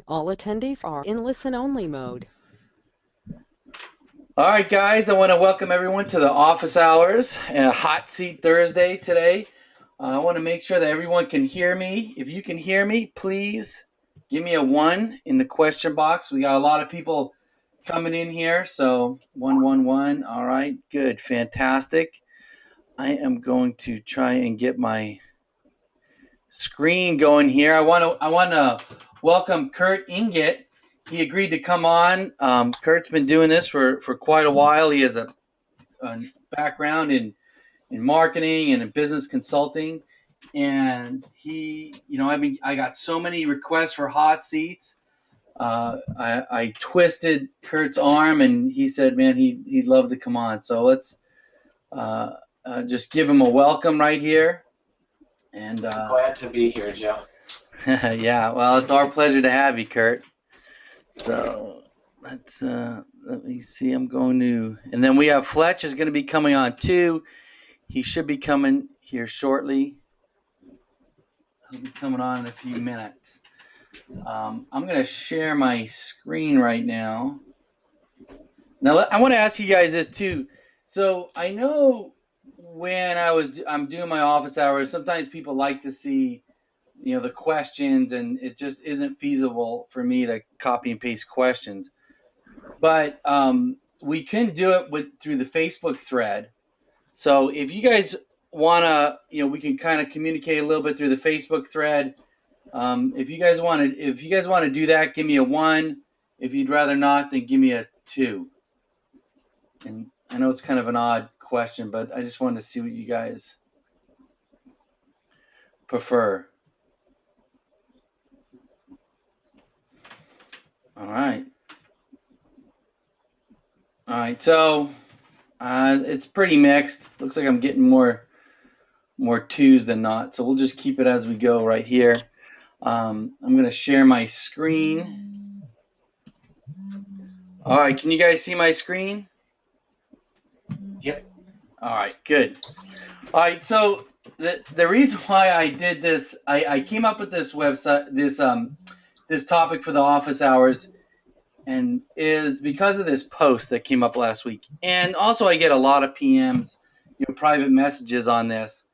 All attendees are in listen-only mode. All right, guys, I want to welcome everyone to the office hours and a hot seat Thursday today. I want to make sure that everyone can hear me. If you can hear me, please give me a 1 in the question box. We got a lot of people coming in here, so 111. All right, good, fantastic. I am going to try and get my screen going here. I want to welcome Kurt Inget. He agreed to come on. Kurt's been doing this for quite a while. He has a background in marketing and in business consulting, and I got so many requests for hot seats. I twisted Kurt's arm, and he said, "Man, he'd love to come on." So let's just give him a welcome right here. And glad to be here, Joe. yeah, well, it's our pleasure to have you, Kurt. So let me see. I'm going to, and then we have Fletch is going to be coming on too. He should be coming here shortly. He'll be coming on in a few minutes. I'm going to share my screen right now. Now, I want to ask you guys this too. So I know when I'm doing my office hours, sometimes people like to see, the questions, and it just isn't feasible for me to copy and paste questions. But we can do it through the Facebook thread. So if you guys want to, we can kind of communicate a little bit through the Facebook thread. If you guys want to do that, give me a 1. If you'd rather not, then give me a 2. And I know it's kind of an odd question, but I just wanted to see what you guys prefer. All right. All right. So it's pretty mixed. Looks like I'm getting more 2s than not. So we'll just keep it as we go right here. I'm going to share my screen. All right. Can you guys see my screen? Yep. All right. Good. All right. So the reason why I did this, I came up with this website, this topic for the office hours, and is because of this post that came up last week. And also I get a lot of PMs, private messages on this,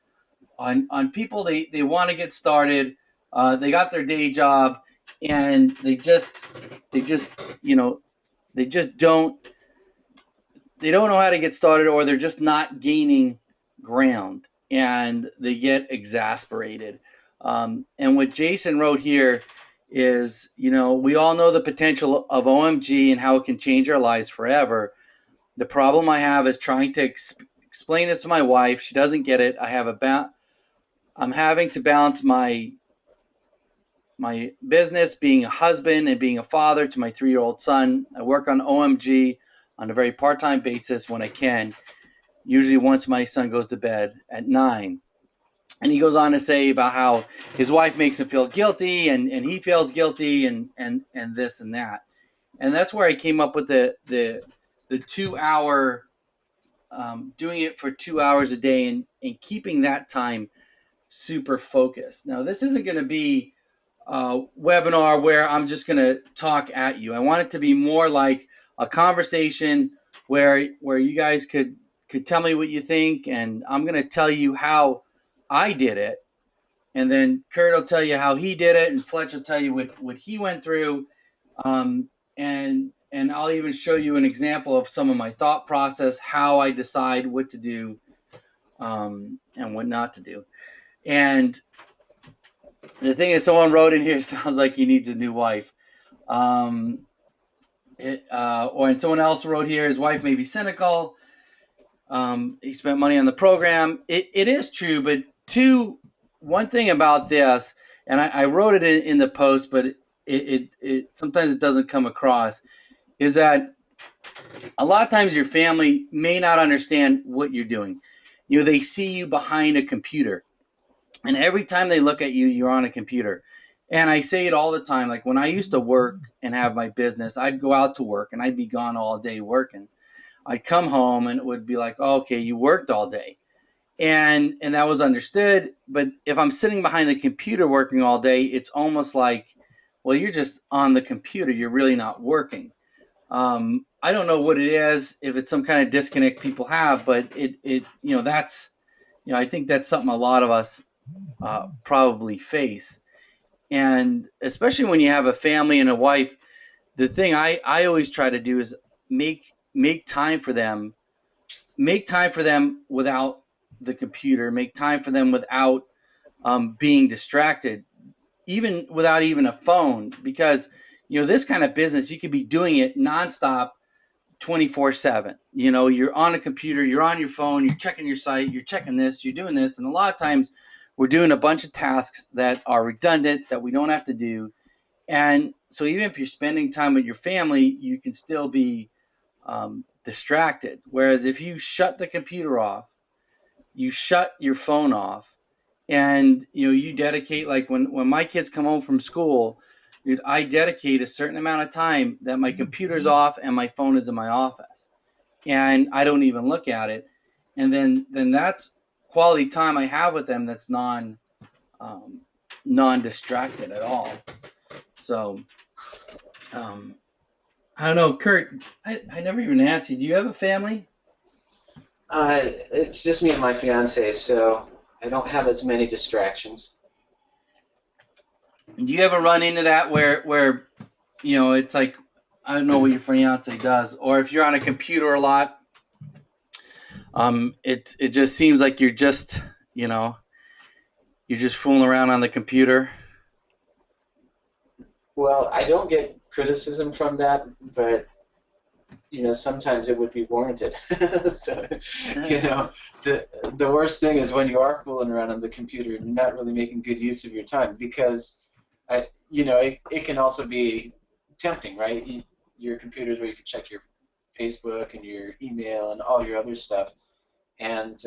on people, they want to get started. They got their day job, and they don't know how to get started, or they're just not gaining ground, and they get exasperated. And what Jason wrote here is, we all know the potential of OMG and how it can change our lives forever. The problem I have is trying to explain this to my wife. She doesn't get it. I'm having to balance my business, being a husband and being a father to my 3-year-old son. I work on OMG on a very part-time basis when I can, usually once my son goes to bed at 9. And he goes on to say about how his wife makes him feel guilty, and he feels guilty, and this and that. And that's where I came up with the 2-hour, doing it for 2 hours a day, and keeping that time super focused. Now, this isn't going to be a webinar where I'm just going to talk at you. I want it to be more like a conversation where you guys could tell me what you think, and I'm going to tell you how I did it, and then Kurt will tell you how he did it, and Fletch will tell you what he went through, and I'll even show you an example of some of my thought process, how I decide what to do, and what not to do. And the thing is, someone wrote in here, sounds like he needs a new wife. And someone else wrote here, his wife may be cynical. He spent money on the program. It is true, but one thing about this, and I wrote it in the post, but it sometimes it doesn't come across, is that a lot of times your family may not understand what you're doing. They see you behind a computer, and every time they look at you, you're on a computer. And I say it all the time. Like when I used to work and have my business, I'd go out to work and I'd be gone all day working. I'd come home and it would be like, oh, okay, you worked all day. And that was understood. But if I'm sitting behind the computer working all day, it's almost like well, you're just on the computer. You're really not working. I don't know what it is, if it's some kind of disconnect people have, but that's, I think that's something a lot of us probably face. And especially when you have a family and a wife, the thing I always try to do is make time for them, without the computer, make time for them without being distracted, even without even a phone, because this kind of business, you could be doing it nonstop, 24/7. You're on a computer, you're on your phone, you're checking your site, you're checking this, you're doing this, and a lot of times we're doing a bunch of tasks that are redundant that we don't have to do. And so even if you're spending time with your family, you can still be distracted. Whereas if you shut the computer off, you shut your phone off, and you dedicate, like when my kids come home from school, dude, I dedicate a certain amount of time that my computer's off and my phone is in my office, and I don't even look at it. And then that's quality time I have with them, that's non-distracted at all. So I don't know, Kurt, I never even asked you, do you have a family? It's just me and my fiance, so I don't have as many distractions. Do you ever run into that where it's like, I don't know what your fiance does, or if you're on a computer a lot, it just seems like you're just fooling around on the computer? Well, I don't get criticism from that, but sometimes it would be warranted. So, the worst thing is when you are fooling around on the computer and not really making good use of your time, because it can also be tempting, right? Your computers where you can check your Facebook and your email and all your other stuff, and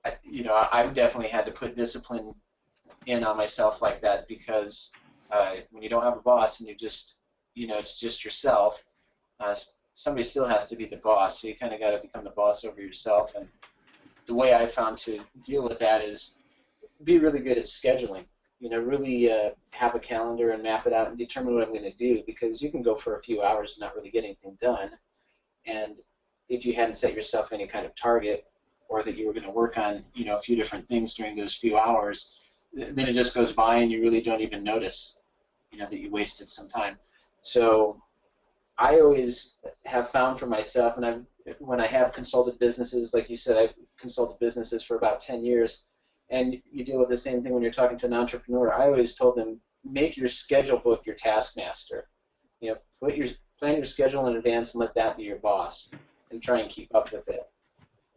I've definitely had to put discipline in on myself like that, because when you don't have a boss and it's just yourself, somebody still has to be the boss, so you kind of got to become the boss over yourself. And the way I found to deal with that is be really good at scheduling. Really have a calendar and map it out and determine what I'm going to do, because you can go for a few hours and not really get anything done. And if you hadn't set yourself any kind of target, or that you were going to work on a few different things during those few hours, then it just goes by and you really don't even notice that you wasted some time. So I always have found for myself, and when I have consulted businesses, like you said, I've consulted businesses for about 10 years, and you deal with the same thing when you're talking to an entrepreneur. I always told them, make your schedule book your taskmaster. Plan your schedule in advance and let that be your boss, and try and keep up with it.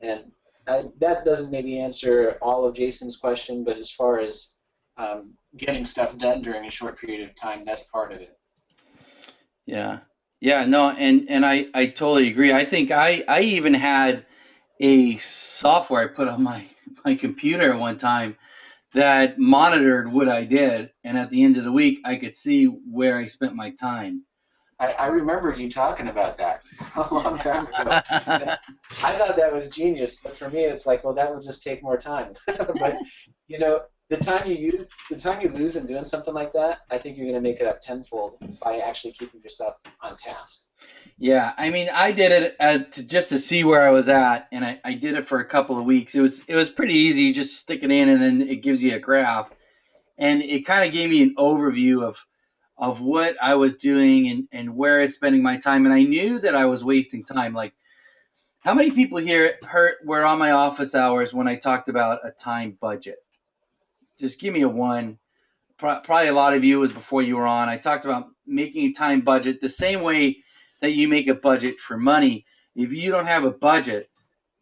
And that doesn't maybe answer all of Jason's question, but as far as getting stuff done during a short period of time, that's part of it. Yeah, no, and I totally agree. I think I even had a software I put on my computer one time that monitored what I did, and at the end of the week I could see where I spent my time. I remember you talking about that a long time ago. I thought that was genius, but for me it's like, well, that will just take more time. But the time you lose in doing something like that, I think you're going to make it up tenfold by actually keeping yourself on task. Yeah, I mean, I did it just to see where I was at, and I did it for a couple of weeks. It was pretty easy. You just stick it in, and then it gives you a graph, and it kind of gave me an overview of what I was doing and where I was spending my time, and I knew that I was wasting time. Like, how many people here were on my office hours when I talked about a time budget? Just give me a one. Probably a lot of you was before you were on. I talked about making a time budget the same way that you make a budget for money. If you don't have a budget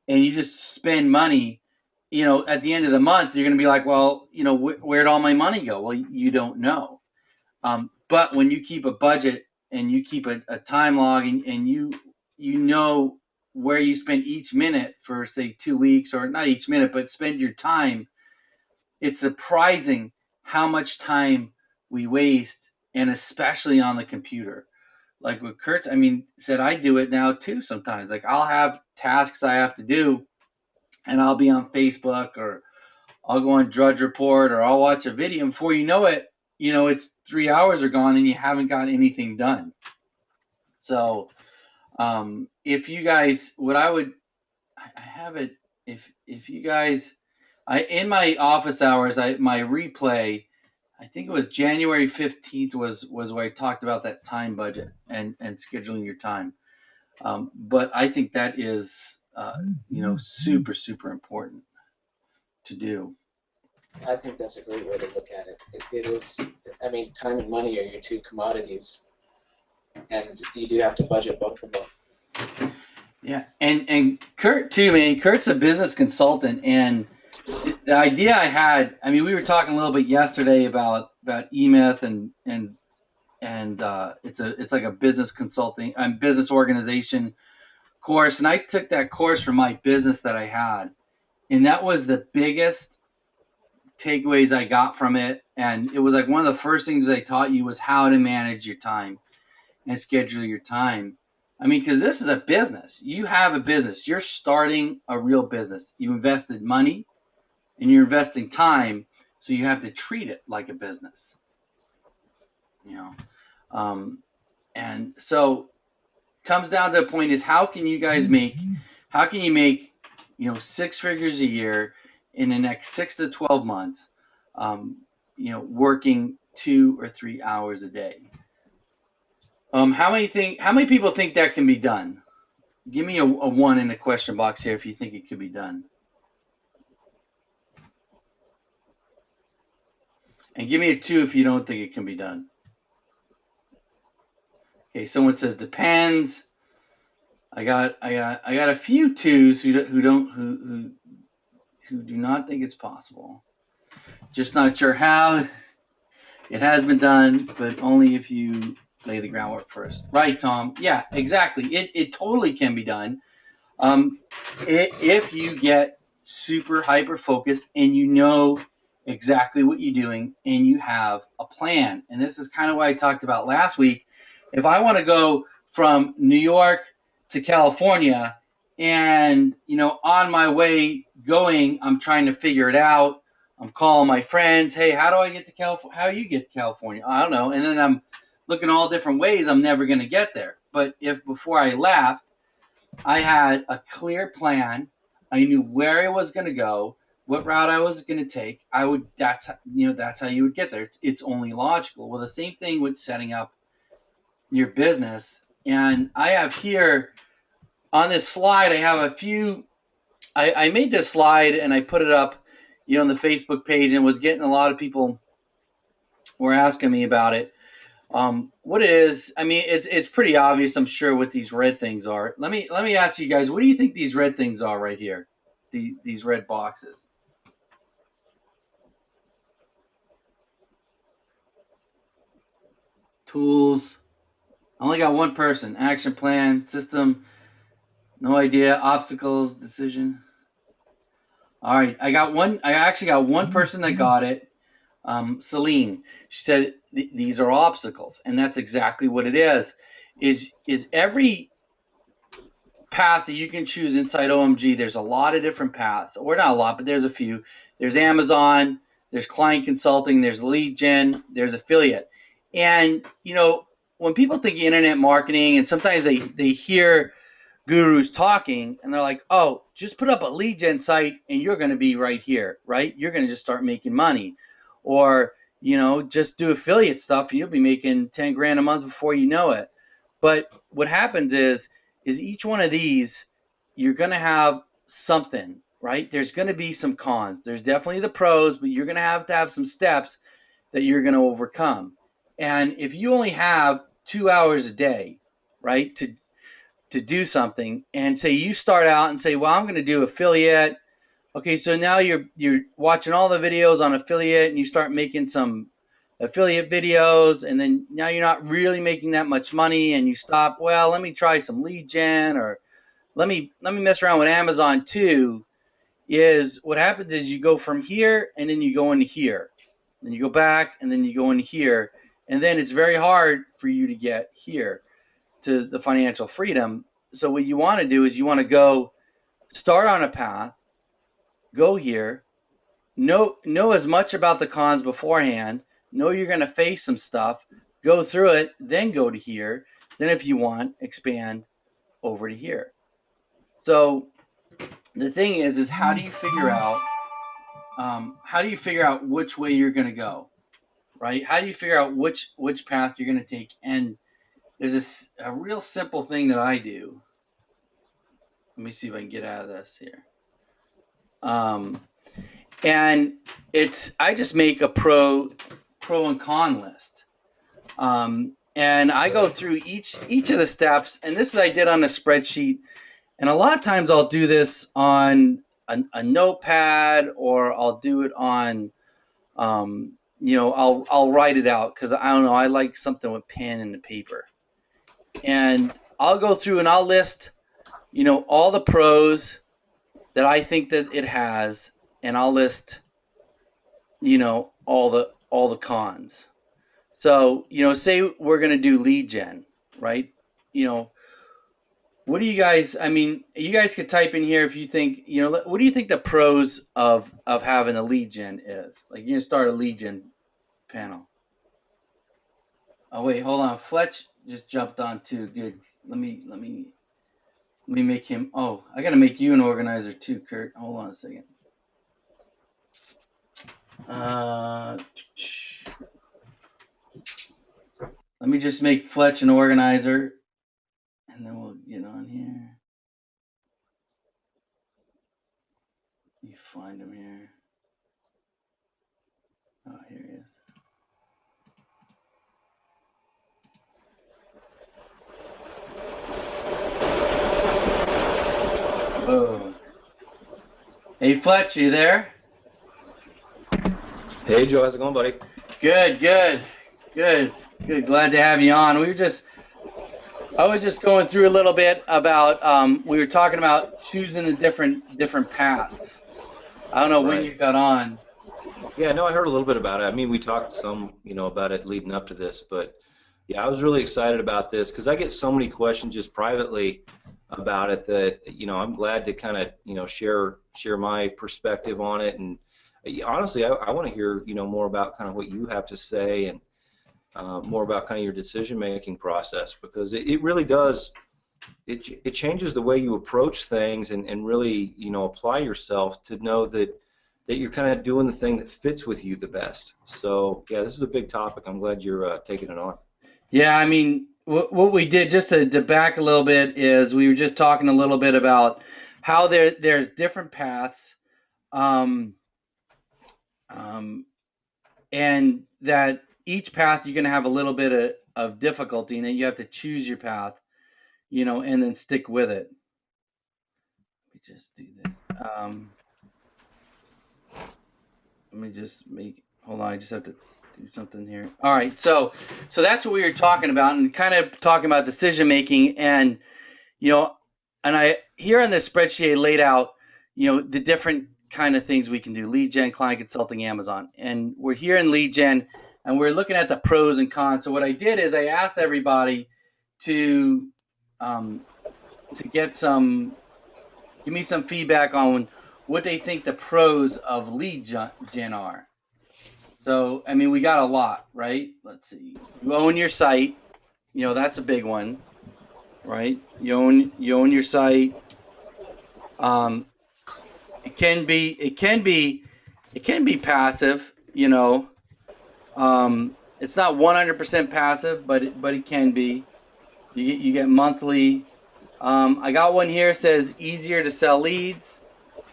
and you just spend money, at the end of the month, you're going to be like, well, where'd all my money go? Well, you don't know. But when you keep a budget and you keep a time log, and you know where you spend each minute for, say, 2 weeks, or not each minute, but spend your time, it's surprising how much time we waste, and especially on the computer. Like what Kurt, said, I do it now too sometimes. Like, I'll have tasks I have to do, and I'll be on Facebook, or I'll go on Drudge Report, or I'll watch a video. And before you know it, it's 3 hours are gone and you haven't got anything done. So if you guys, I have it, if you guys, in my office hours, my replay, I think it was January 15th was where I talked about that time budget and scheduling your time. But I think that is, super, super important to do. I think that's a great way to look at it. It is, I mean, time and money are your two commodities, and you do have to budget both of them. Yeah, and Kurt too, man. Kurt's a business consultant, and the idea I had, I mean, we were talking a little bit yesterday about eMyth and it's like a business consulting and business organization course, and I took that course for my business that I had, and that was the biggest takeaways I got from it. And it was like one of the first things they taught you was how to manage your time and schedule your time. I mean, because this is a business. You have a business. You're starting a real business. You invested money and you're investing time, so you have to treat it like a business. And so comes down to a point is how can you make 6 figures a year in the next 6 to 12 months, working 2 or 3 hours a day. How many people think that can be done? Give me a 1 in the question box here if you think it could be done. And give me a 2 if you don't think it can be done. Okay, someone says depends. I got a few 2s who do not think it's possible. Just not sure how. It has been done, but only if you lay the groundwork first. Right, Tom? Yeah, exactly. It totally can be done. If you get super hyper focused and you know exactly what you're doing and you have a plan. And this is kind of what I talked about last week. If I want to go from New York to California and, on my way going, I'm trying to figure it out. I'm calling my friends. Hey, how do I get to California? How do you get to California? I don't know. And then I'm looking all different ways. I'm never going to get there. But if before I left, I had a clear plan, I knew where I was going to go, what route I was going to take, that's how you would get there. It's only logical. Well, the same thing with setting up your business. And I have here on this slide, I have a few, I made this slide and I put it up, on the Facebook page, and was getting a lot of people were asking me about it. What it is, I mean, it's pretty obvious, I'm sure, what these red things are. Let me ask you guys, what do you think these red things are right here? These red boxes. Tools. I only got one person. Action plan, system, no idea. Obstacles, decision. All right, I actually got one person that got it. Celine, she said these are obstacles, and that's exactly what it is. Is every path that you can choose inside OMG, there's a lot of different paths, or not a lot, but there's a few. There's Amazon, there's client consulting, there's lead gen, there's affiliate. And, when people think internet marketing, and sometimes they hear gurus talking, and they're like, oh, just put up a lead gen site, and you're going to be right here, right? You're going to just start making money. Or, just do affiliate stuff, and you'll be making 10 grand a month before you know it. But what happens is each one of these, you're going to have something, right? There's going to be some cons. There's definitely the pros, but you're going to have some steps that you're going to overcome. And if you only have 2 hours a day, right, to do something, and say you start out and say, well, I'm going to do affiliate. Okay, so now you're watching all the videos on affiliate, and you start making some affiliate videos, and then now you're not really making that much money, and you stop. Well, let me try some lead gen, or let me mess around with Amazon too. Is what happens is you go from here, and then you go into here, then you go back, and then you go into here, and then it's very hard for you to get here to the financial freedom. So what you want to do is you want to go start on a path, go here, know as much about the cons beforehand, know you're going to face some stuff, go through it, then go to here. Then if you want, expand over to here. So the thing is how do you figure out which way you're going to go, right? How do you figure out which path you're going to take? And there's a real simple thing that I do. Let me see if I can get out of this here. And I just make a pro and con list. And I go through each of the steps, and this is I did on a spreadsheet. And a lot of times I'll do this on a notepad, or I'll do it on, I'll write it out, because I don't know, I like something with pen and the paper. And I'll go through and I'll list, all the pros that I think that it has, and I'll list, all the cons. So, say we're going to do lead gen, right? What do you guys, you guys could type in here if you think, what do you think the pros of having a lead gen is? Like, you're going to start a lead gen panel. Oh, wait, hold on. Fletch just jumped on too. Good. Let me make him, I got to make you an organizer too, Kurt. Hold on a second. Let me just make Fletch an organizer, and then we'll get on here. You find him here. Oh, here he is. Whoa. Hey, Fletch, you there? Hey, Joe, how's it going, buddy? Good. Glad to have you on. I was just going through a little bit about, we were talking about choosing the different paths. I don't know when you got on. Yeah, no, I heard a little bit about it. We talked some, about it leading up to this, but yeah, I was really excited about this because I get so many questions just privately about it that, I'm glad to kind of, share my perspective on it. And honestly, I want to hear, more about kind of what you have to say, and more about kind of your decision-making process, because it really does, it changes the way you approach things, and really, apply yourself to know that you're kind of doing the thing that fits with you the best. So yeah, this is a big topic. I'm glad you're taking it on. Yeah, what we did, just to back a little bit, is we were just talking a little bit about how there's different paths, and that each path you're going to have a little bit of difficulty, and then you have to choose your path, and then stick with it. Let me just do this. Let me just hold on, I just have to do something here. All right, so that's what we were talking about, and kind of talking about decision making, and and I here on this spreadsheet I laid out the different kind of things we can do: lead gen, client consulting, Amazon. And we're here in lead gen, and we're looking at the pros and cons. So what I did is I asked everybody to give me some feedback on what they think the pros of lead gen are. So, we got a lot, right? Let's see. You own your site. That's a big one, right? You own your site. It can be passive, it's not 100% passive, but it can be. You get monthly. I got one here, says easier to sell leads.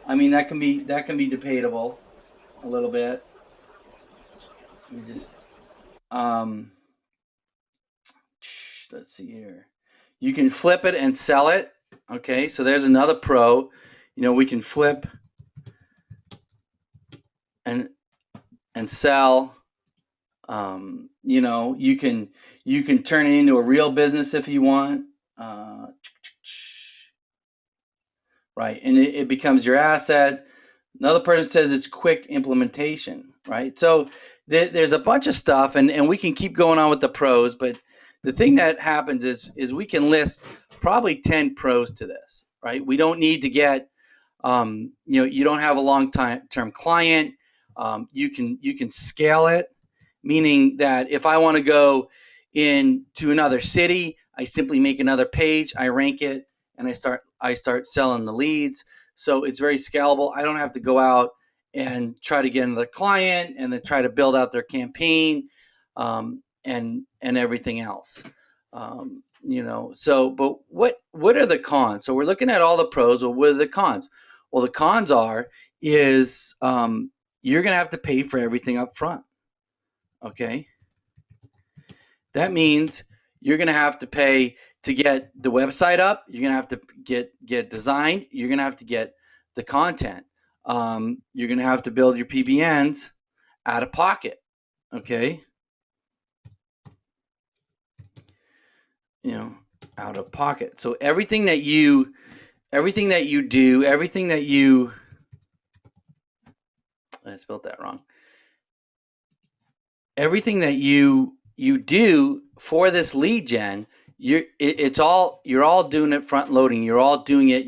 That can be debatable a little bit. Let me just let's see here. You can flip it and sell it. Okay, so there's another pro. We can flip and sell. You can turn it into a real business if you want. Right, and it becomes your asset. Another person says it's quick implementation, right? So there's a bunch of stuff, and we can keep going on with the pros, but the thing that happens is we can list probably 10 pros to this, right? We don't need to get, you don't have a long-term client. You can scale it, meaning that if I want to go into another city, I simply make another page, I rank it, and I start selling the leads. So it's very scalable. I don't have to go out and try to get another client and then try to build out their campaign, and everything else. So but what are the cons? So we're looking at all the pros. Well, what are the cons? Well, the cons is you're going to have to pay for everything up front. Okay, that means you're going to have to pay to get the website up. You're going to have to get designed. You're going to have to get the content. You're going to have to build your PBNs out of pocket. Okay, out of pocket. So everything that you do, I spelled that wrong. Everything that you do for this lead gen, you're all doing it front loading. You're all doing it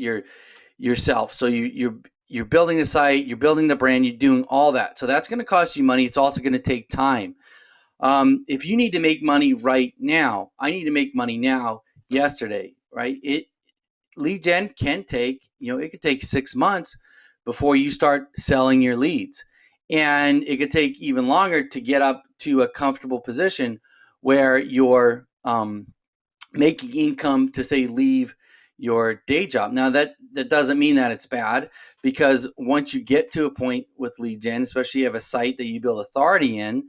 yourself. So you're building the site, you're building the brand, you're doing all that. So that's going to cost you money. It's also going to take time. If you need to make money right now, I need to make money now, yesterday, right? Lead gen can take, it could take 6 months before you start selling your leads. And it could take even longer to get up to a comfortable position where you're making income to, say, leave your day job. Now, that doesn't mean that it's bad, because once you get to a point with lead gen, especially if you have a site that you build authority in,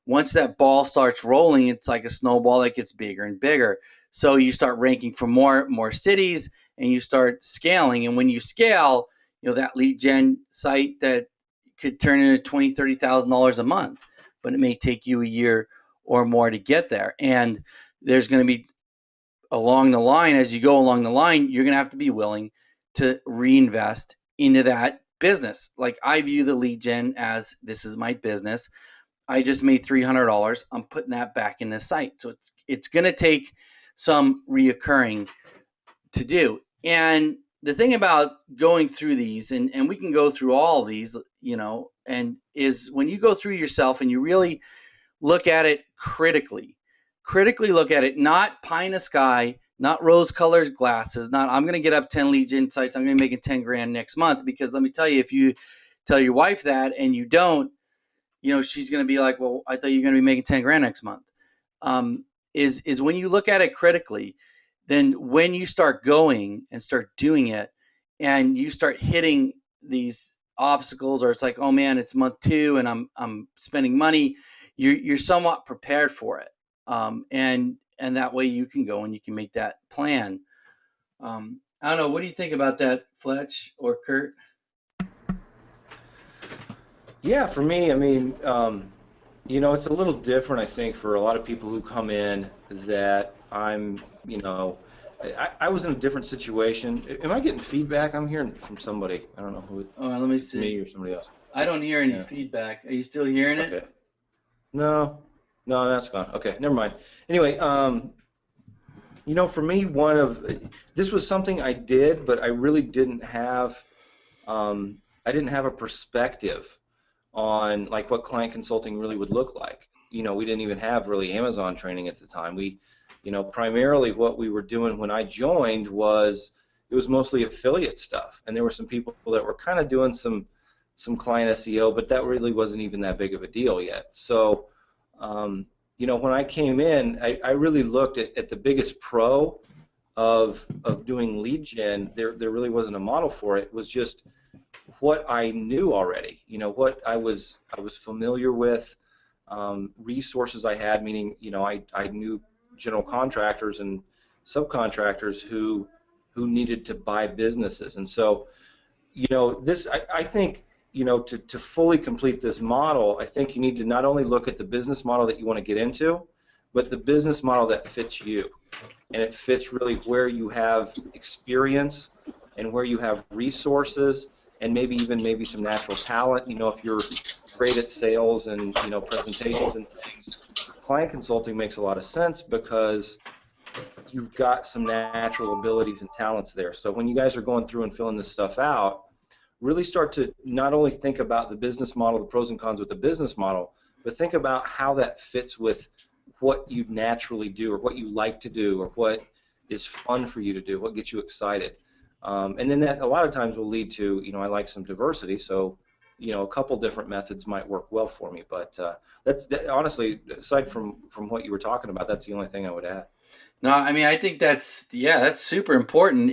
once that ball starts rolling, it's like a snowball that gets bigger and bigger. So you start ranking for more cities, and you start scaling. And when you scale, that lead gen site that could turn into $20,000, $30,000 a month, but it may take you a year or more to get there. And there's going to be, along the line, as you go along the line, you're going to have to be willing to reinvest into that business. Like, I view the lead gen as, this is my business. I just made $300. I'm putting that back in the site. So it's going to take some reoccurring to do. And the thing about going through these, and we can go through all of these, and is when you go through yourself and you really look at it critically look at it, not pie in the sky, not rose-colored glasses, not I'm going to get up 10 lead gen sites, I'm going to be making 10 grand next month. Because let me tell you, if you tell your wife that and you don't, she's going to be like, well, I thought you were going to be making 10 grand next month. Is when you look at it critically, then when you start going and start doing it, and you start hitting these obstacles, or it's like, oh man, it's month 2 and I'm spending money, you're somewhat prepared for it, and that way you can go and you can make that plan. I don't know, what do you think about that, Fletch or Kurt? Yeah, for me, I mean, it's a little different, I think, for a lot of people who come in, that I'm, I was in a different situation. Am I getting feedback? I'm hearing from somebody. I don't know who. Oh, let me see. Me or somebody else. I don't hear any feedback. Are you still hearing it? Okay. No, that's gone. Okay, never mind. Anyway, for me, this was something I did, but I really didn't have, I didn't have a perspective on like what client consulting really would look like. We didn't even have really Amazon training at the time. We, primarily what we were doing when I joined it was mostly affiliate stuff, and there were some people that were kind of doing some client SEO, but that really wasn't even that big of a deal yet. So, when I came in, I really looked at the biggest pro of doing lead gen. There really wasn't a model for it. It was just what I knew already. What I was familiar with, resources I had, meaning I knew general contractors and subcontractors who needed to buy businesses. And so, this, I think, to fully complete this model, I think you need to not only look at the business model that you want to get into, but the business model that fits you. And it fits really where you have experience and where you have resources, and maybe some natural talent. If you're great at sales and presentations and things, client consulting makes a lot of sense because you've got some natural abilities and talents there. So when you guys are going through and filling this stuff out, really start to not only think about the business model, the pros and cons with the business model, but think about how that fits with what you naturally do or what you like to do or what is fun for you to do, what gets you excited. And then that a lot of times will lead to, I like some diversity, so a couple different methods might work well for me. But honestly, aside from what you were talking about, that's the only thing I would add. No, I mean, I think that's super important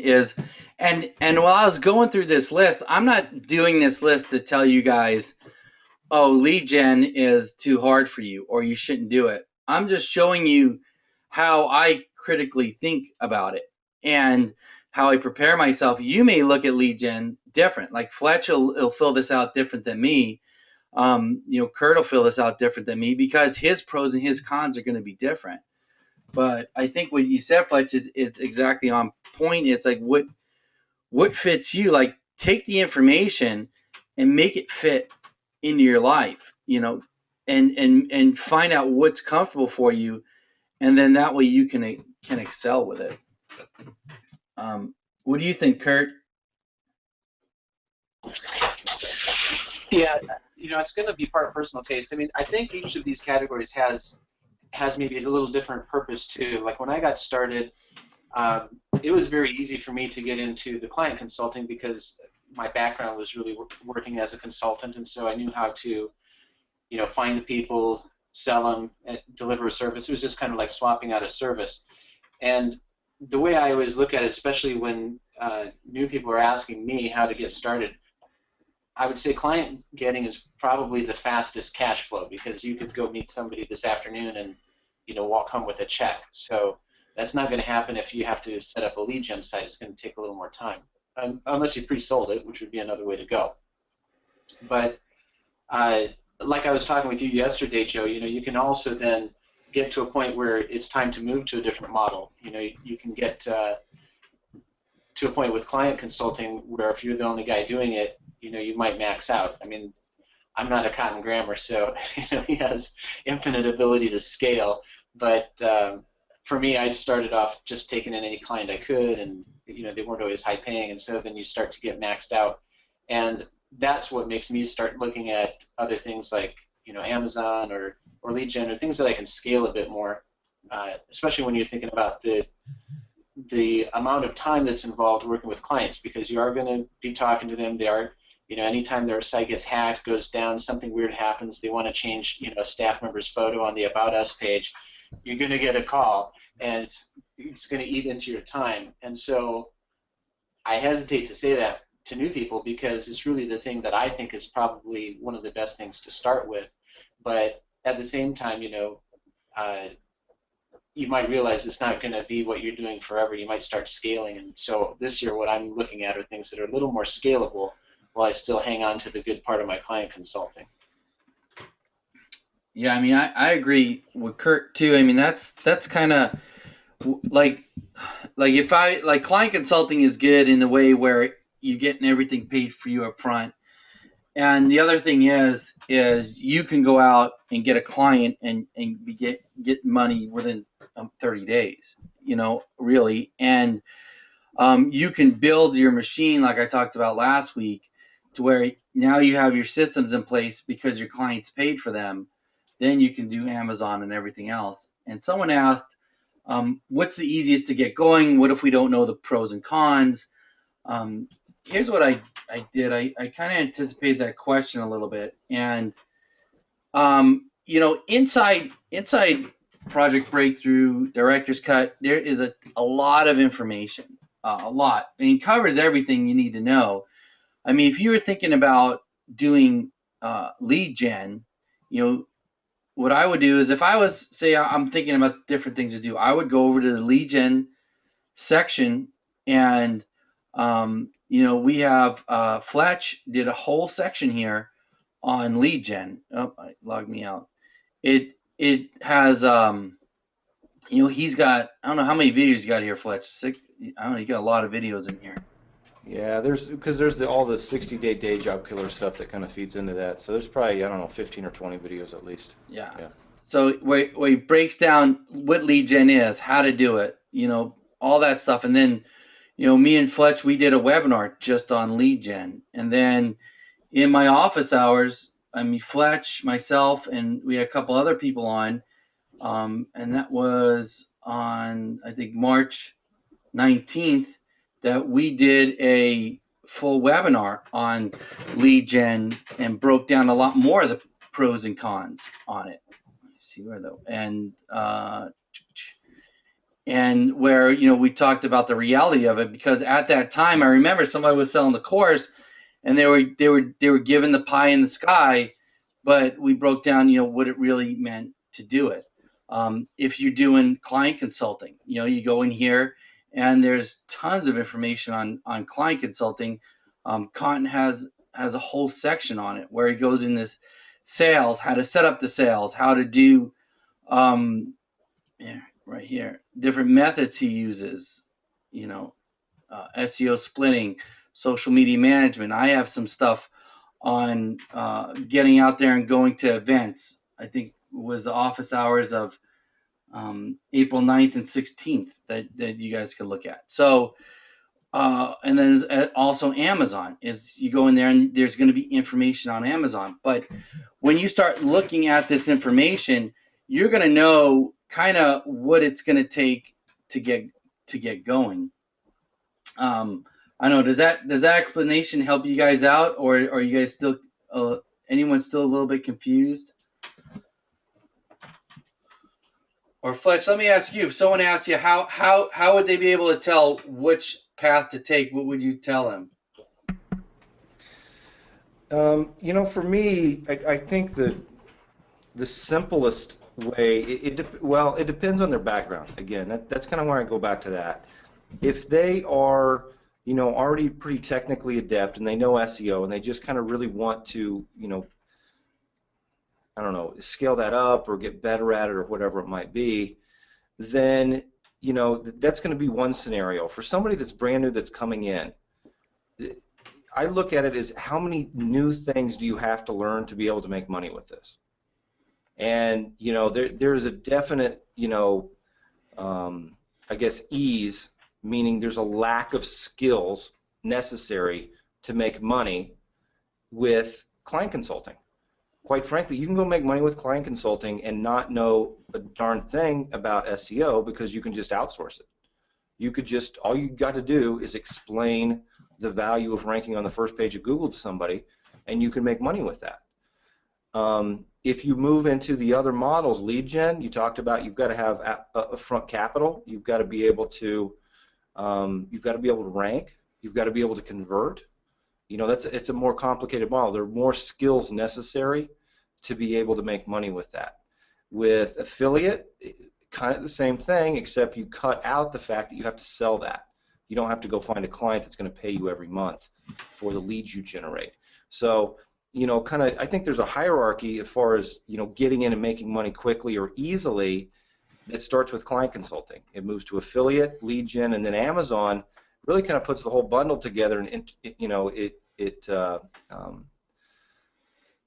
and while I was going through this list, I'm not doing this list to tell you guys, oh, lead gen is too hard for you or you shouldn't do it. I'm just showing you how I critically think about it and how I prepare myself. You may look at lead gen different. Like Fletch will fill this out different than me. Kurt will fill this out different than me because his pros and his cons are going to be different. But I think what you said, Fletch, is exactly on point. It's like what fits you. Like take the information and make it fit into your life, and find out what's comfortable for you, and then that way you can excel with it. What do you think, Kurt? Yeah, it's going to be part personal taste. I mean, I think each of these categories has maybe a little different purpose too. Like when I got started, it was very easy for me to get into the client consulting because my background was really working as a consultant, and so I knew how to, find the people, sell them, and deliver a service. It was just kind of like swapping out a service. And the way I always look at it, especially when new people are asking me how to get started, I would say client getting is probably the fastest cash flow because you could go meet somebody this afternoon and walk home with a check. So that's not going to happen if you have to set up a lead gen site. It's going to take a little more time, unless you pre-sold it, which would be another way to go. But like I was talking with you yesterday, Joe, you can also then get to a point where it's time to move to a different model. You can get to a point with client consulting where if you're the only guy doing it, you might max out. I mean, I'm not a Cotton Grammer, so he has infinite ability to scale. But for me, I started off just taking in any client I could, and they weren't always high paying, and so then you start to get maxed out. And that's what makes me start looking at other things like Amazon or lead gen or things that I can scale a bit more, especially when you're thinking about the amount of time that's involved working with clients, because you are going to be talking to them. They are, anytime their site gets hacked, goes down, something weird happens, they want to change, a staff member's photo on the About Us page, you're going to get a call, and it's going to eat into your time. And so I hesitate to say that to new people because it's really the thing that I think is probably one of the best things to start with. But at the same time, you might realize it's not going to be what you're doing forever. You might start scaling. And so this year what I'm looking at are things that are a little more scalable while I still hang on to the good part of my client consulting. Yeah, I mean, I agree with Kurt too. I mean, that's kind of like if I like client consulting is good in the way where you're getting everything paid for you up front. And the other thing is you can go out and get a client and get money within 30 days, really. And you can build your machine like I talked about last week to where now you have your systems in place because your clients paid for them. Then you can do Amazon and everything else. And someone asked, what's the easiest to get going? What if we don't know the pros and cons? Here's what I did. I kind of anticipated that question a little bit. And, inside Project Breakthrough, Director's Cut, there is a lot of information, a lot. And it covers everything you need to know. I mean, if you were thinking about doing lead gen, what I would do is if I was, say, I'm thinking about different things to do, I would go over to the lead gen section and, we have Fletch did a whole section here on lead gen. Oh, it logged me out. It has, he's got, I don't know how many videos you got here, Fletch. I don't know, you got a lot of videos in here. Yeah, there's all the 60-day day job killer stuff that kind of feeds into that. So there's probably, I don't know, 15 or 20 videos at least. Yeah. So where he breaks down what lead gen is, how to do it, all that stuff. And then, me and Fletch, we did a webinar just on lead gen. And then in my office hours, Fletch, myself, and we had a couple other people on, and that was on, I think, March 19th, that we did a full webinar on lead gen and broke down a lot more of the pros and cons on it. Let me see where though, and where, we talked about the reality of it, because at that time I remember somebody was selling the course and they were given the pie in the sky, but we broke down what it really meant to do it. If you're doing client consulting, you go in here and there's tons of information on client consulting. Cotton has a whole section on it where he goes in this sales, how to set up the sales, how to do right here, different methods he uses, SEO splitting, social media management. I have some stuff on getting out there and going to events. I think it was the office hours of April 9th and 16th that you guys could look at. So, and then also Amazon, is you go in there and there's going to be information on Amazon. But when you start looking at this information, you're going to know kind of what it's going to take to get going. I know, does that explanation help you guys out, or are you guys still anyone still a little bit confused? Or Fletch, let me ask you, if someone asks you how would they be able to tell which path to take, what would you tell them? For me, I think that the simplest way, it depends on their background. Again, that's kind of where I go back to that. If they are, already pretty technically adept and they know SEO and they just kind of really want to, I don't know, scale that up or get better at it or whatever it might be, then, that's going to be one scenario. For somebody that's brand new that's coming in, I look at it as how many new things do you have to learn to be able to make money with this? And, there's a definite, I guess, ease, meaning there's a lack of skills necessary to make money with client consulting. Quite frankly, you can go make money with client consulting and not know a darn thing about SEO because you can just outsource it. You could just, all you got to do is explain the value of ranking on the first page of Google to somebody, and you can make money with that. If you move into the other models, lead gen, you talked about, you've got to have upfront capital. You've got to be able to, rank. You've got to be able to convert. It's a more complicated model. There are more skills necessary to be able to make money with that. With affiliate, kind of the same thing, except you cut out the fact that you have to sell that. You don't have to go find a client that's going to pay you every month for the leads you generate. So, I think there's a hierarchy as far as, getting in and making money quickly or easily that starts with client consulting. It moves to affiliate, lead gen, and then Amazon really kind of puts the whole bundle together, and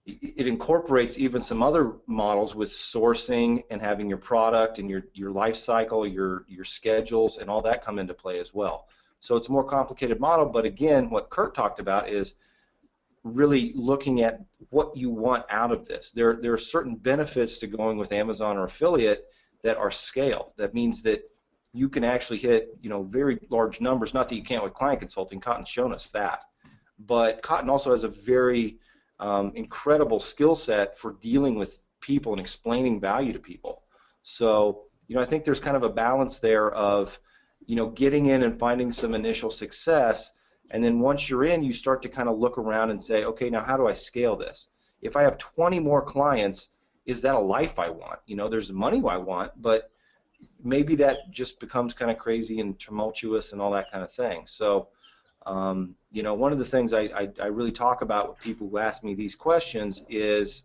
it incorporates even some other models with sourcing and having your product and your life cycle, your schedules, and all that come into play as well. So it's a more complicated model, but again, what Kurt talked about is really looking at what you want out of this. There are certain benefits to going with Amazon or affiliate that are scale. That means that you can actually hit, very large numbers. Not that you can't with client consulting. Cotton's shown us that. But Cotton also has a very incredible skill set for dealing with people and explaining value to people. So, I think there's kind of a balance there of, getting in and finding some initial success, and then once you're in, you start to kind of look around and say, okay, now how do I scale this? If I have 20 more clients, is that a life I want? There's money I want, but maybe that just becomes kind of crazy and tumultuous and all that kind of thing. So, one of the things I really talk about with people who ask me these questions is,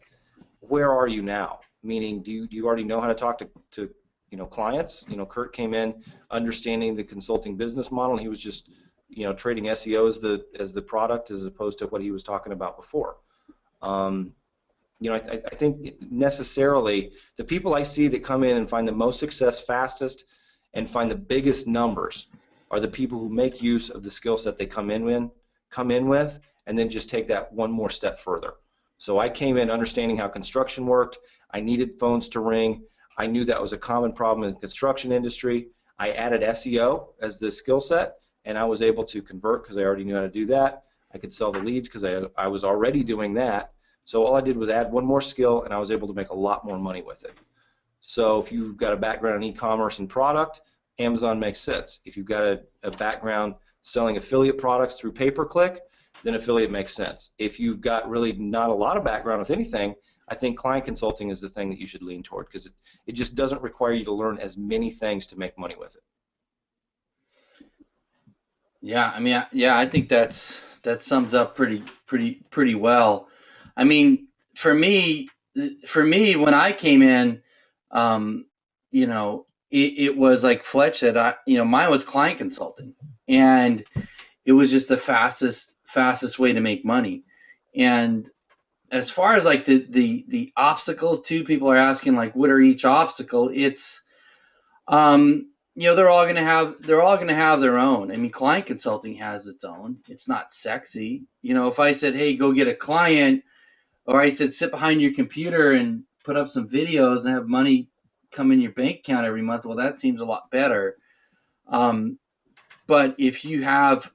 where are you now? Meaning, do you already know how to talk to clients? Kurt came in understanding the consulting business model, and he was just trading SEO as the product as opposed to what he was talking about before. I think necessarily the people I see that come in and find the most success fastest and find the biggest numbers are the people who make use of the skill set they come in with, and then just take that one more step further. So I came in understanding how construction worked. I needed phones to ring. I knew that was a common problem in the construction industry. I added SEO as the skill set, and I was able to convert because I already knew how to do that. I could sell the leads because I was already doing that. So all I did was add one more skill, and I was able to make a lot more money with it. So if you've got a background in e-commerce and product, Amazon makes sense. If you've got a background selling affiliate products through pay-per-click, then affiliate makes sense. If you've got really not a lot of background with anything, I think client consulting is the thing that you should lean toward, because it just doesn't require you to learn as many things to make money with it. Yeah, I mean, yeah, I think that sums up pretty well. I mean, for me, when I came in, you know, it was like Fletch said, mine was client consulting, and it was just the fastest way to make money. And as far as like the obstacles too, people are asking like, what are each obstacle? It's they're all gonna have their own. I mean, client consulting has its own. It's not sexy. If I said, hey, go get a client, or I said sit behind your computer and put up some videos and have money come in your bank account every month, well, that seems a lot better. But if you have,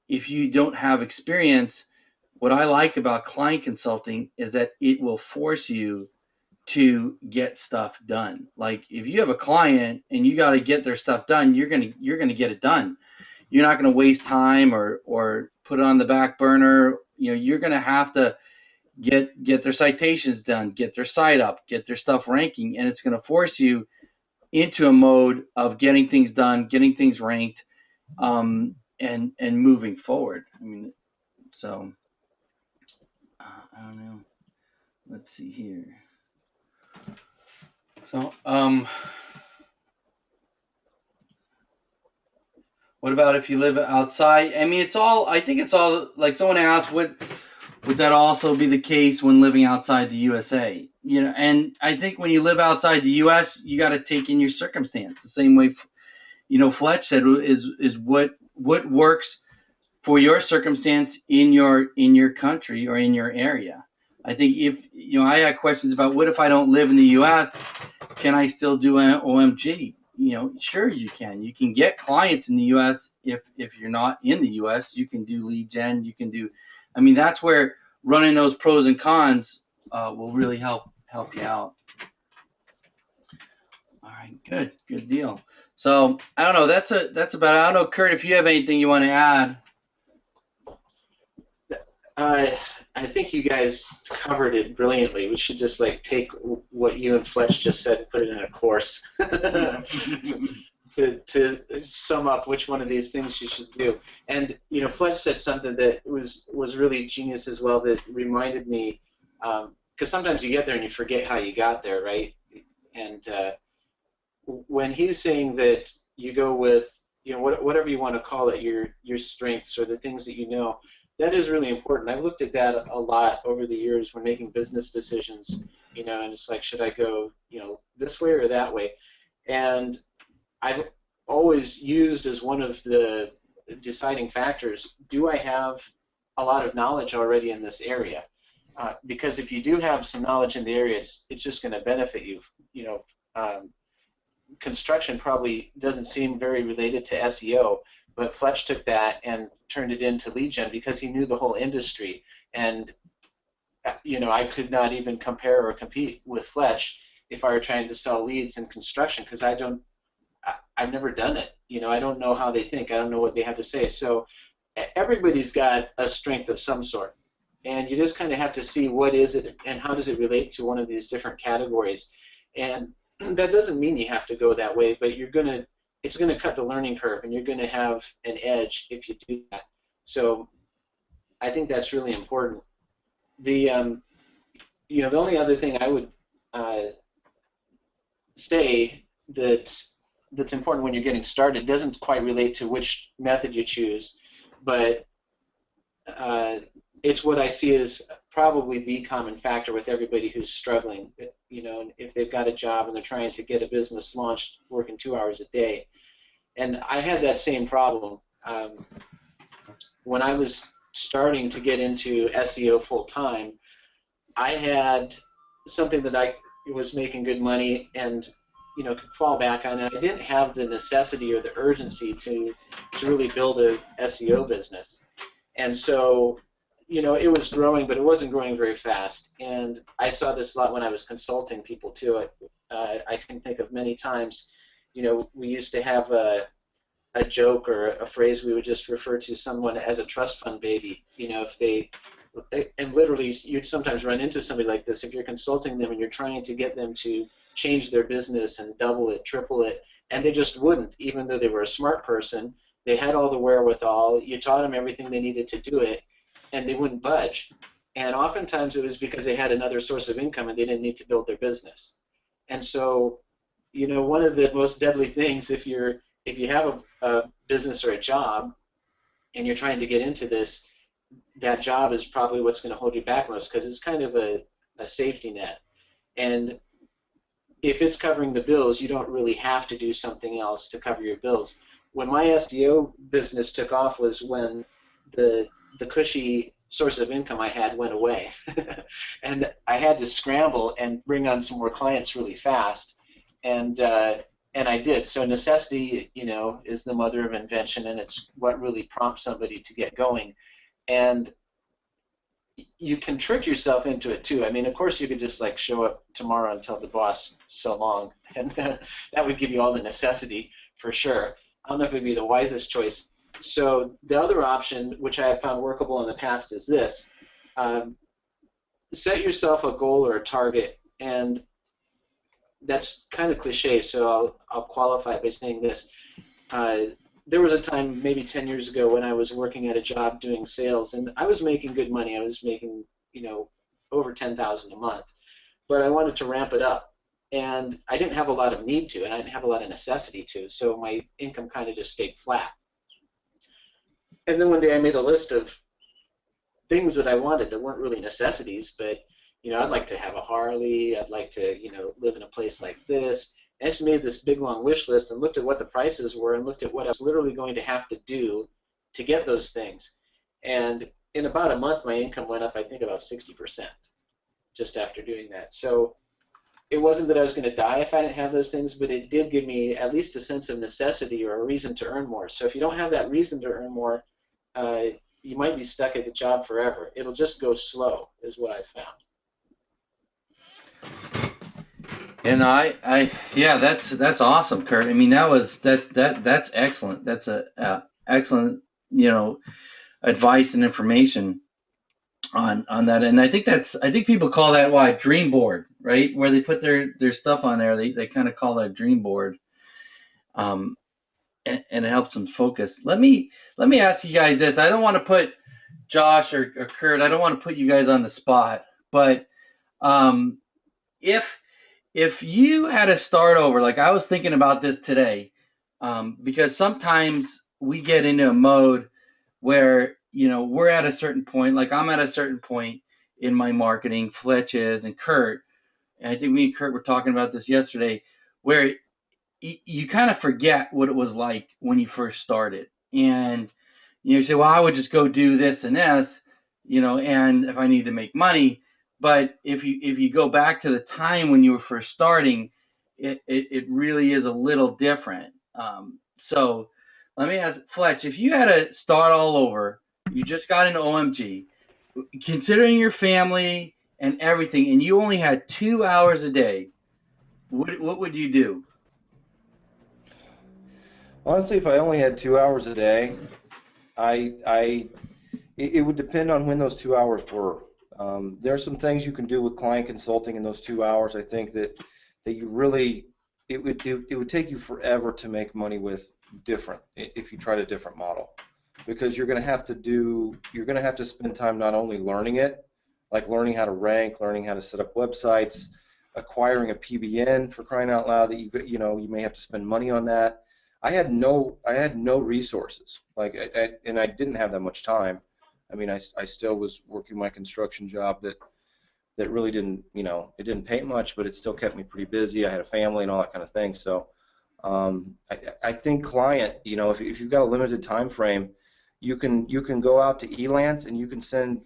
if you don't have experience, what I like about client consulting is that it will force you to get stuff done. Like if you have a client and you got to get their stuff done, you're gonna get it done. You're not gonna waste time or put it on the back burner. You're gonna have to get their citations done, get their site up, get their stuff ranking, and it's gonna force you into a mode of getting things done, getting things ranked, and moving forward. I mean, so I don't know. Let's see here. So, what about if you live outside? I mean, I think it's all, like someone asked, would that also be the case when living outside the USA? And I think when you live outside the US, you got to take in your circumstance. The same way, Fletch said, is what works for your circumstance in your country or in your area. I think if, I had questions about what if I don't live in the US, can I still do an OMG? Sure you can. You can get clients in the US if you're not in the US. You can do lead gen, you can do, I mean, that's where running those pros and cons will really help you out. All right, good deal. So I don't know, that's about it. I don't know, Kurt, if you have anything you want to add. I think you guys covered it brilliantly. We should just like take what you and Fletch just said and put it in a course to sum up which one of these things you should do. And Fletch said something that was really genius as well, that reminded me, because sometimes you get there and you forget how you got there, right? And when he's saying that you go with whatever you want to call it, your strengths or the things that you know. That is really important. I've looked at that a lot over the years when making business decisions, and it's like, should I go, this way or that way? And I've always used as one of the deciding factors, do I have a lot of knowledge already in this area? Because if you do have some knowledge in the area, it's just going to benefit you. Construction probably doesn't seem very related to SEO, but Fletch took that and turned it into lead gen because he knew the whole industry. And I could not even compare or compete with Fletch if I were trying to sell leads in construction, because I've never done it. I don't know how they think. I don't know what they have to say. So everybody's got a strength of some sort, and you just kind of have to see what is it and how does it relate to one of these different categories. And that doesn't mean you have to go that way, but it's going to cut the learning curve, and you're going to have an edge if you do that. So I think that's really important. The only other thing I would say that's important when you're getting started doesn't quite relate to which method you choose, but it's what I see as probably the common factor with everybody who's struggling. If they've got a job and they're trying to get a business launched, working 2 hours a day. And I had that same problem when I was starting to get into SEO full time. I had something that I was making good money and could fall back on, and I didn't have the necessity or the urgency to really build a SEO business. And so, it was growing, but it wasn't growing very fast. And I saw this a lot when I was consulting people too. I can think of many times, we used to have a joke or a phrase we would just refer to someone as a trust fund baby. If they, and literally you'd sometimes run into somebody like this if you're consulting them and you're trying to get them to change their business and double it, triple it, and they just wouldn't, even though they were a smart person. They had all the wherewithal. You taught them everything they needed to do it, and they wouldn't budge. And oftentimes it was because they had another source of income and they didn't need to build their business. And so, one of the most deadly things if you have a business or a job and you're trying to get into this, that job is probably what's going to hold you back most, because it's kind of a safety net. And if it's covering the bills, you don't really have to do something else to cover your bills. When my SEO business took off was when the cushy source of income I had went away. And I had to scramble and bring on some more clients really fast. And I did. So necessity, is the mother of invention, and it's what really prompts somebody to get going. And you can trick yourself into it too. I mean, of course, you could just like show up tomorrow and tell the boss so long, and that would give you all the necessity for sure. I don't know if it would be the wisest choice. So the other option, which I have found workable in the past, is this. Set yourself a goal or a target, and that's kind of cliche, so I'll qualify it by saying this. There was a time, maybe 10 years ago, when I was working at a job doing sales, and I was making good money. I was making, over $10,000 a month, but I wanted to ramp it up, and I didn't have a lot of need to, and I didn't have a lot of necessity to, so my income kind of just stayed flat. And then one day I made a list of things that I wanted that weren't really necessities, but I'd like to have a Harley. I'd like to, live in a place like this. I just made this big long wish list and looked at what the prices were and looked at what I was literally going to have to do to get those things. And in about a month, my income went up, I think, about 60% just after doing that. So it wasn't that I was going to die if I didn't have those things, but it did give me at least a sense of necessity or a reason to earn more. So if you don't have that reason to earn more, you might be stuck at the job forever. It'll just go slow, is what I've found. And yeah, that's awesome, Kurt. I mean, that's excellent. That's a excellent, advice and information on that. And I think people call that dream board, right? Where they put their stuff on there. They kind of call it a dream board. And it helps them focus. Let me ask you guys this. I don't want to put Josh or Kurt, I don't want to put you guys on the spot, but if you had to start over, like I was thinking about this today, because sometimes we get into a mode where, we're at a certain point, like I'm at a certain point in my marketing, Fletch is, and Kurt, and I think me and Kurt were talking about this yesterday, where you kind of forget what it was like when you first started. And you say, well, I would just go do this and this, and if I need to make money. But if you go back to the time when you were first starting, it really is a little different. So let me ask Fletch, if you had to start all over, you just got into OMG, considering your family and everything, and you only had 2 hours a day, what would you do? Honestly, if I only had 2 hours a day, it would depend on when those 2 hours were. There are some things you can do with client consulting in those 2 hours. I think that you really, it would take you forever to make money with different if you tried a different model, because you're going to have to spend time not only learning it, like learning how to rank, learning how to set up websites, acquiring a PBN for crying out loud that you may have to spend money on that. I had no resources, and I didn't have that much time. I mean, I still was working my construction job that really didn't, it didn't pay much, but it still kept me pretty busy. I had a family and all that kind of thing. So I think client, if you've got a limited time frame, you can go out to Elance and you can send,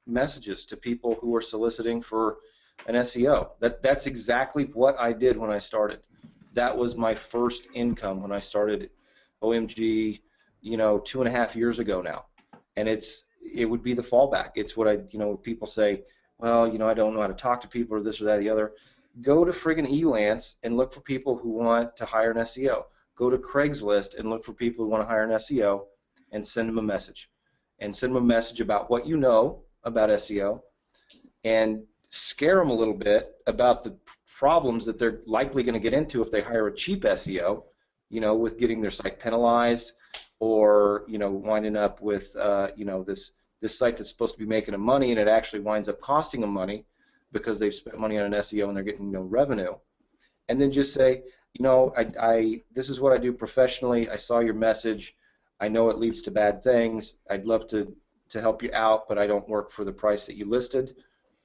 messages to people who are soliciting for an SEO. That's exactly what I did when I started. That was my first income when I started OMG, 2.5 years ago now. And it would be the fallback. It's what people say, well, I don't know how to talk to people or this or that or the other. Go to friggin' Elance and look for people who want to hire an SEO. Go to Craigslist and look for people who want to hire an SEO and send them a message. And send them a message about what you know about SEO and scare them a little bit about the problems that they're likely going to get into if they hire a cheap SEO, with getting their site penalized or, winding up with, this site that's supposed to be making them money and it actually winds up costing them money because they've spent money on an SEO and they're getting no revenue. And then just say, this is what I do professionally. I saw your message. I know it leads to bad things. I'd love to help you out, but I don't work for the price that you listed.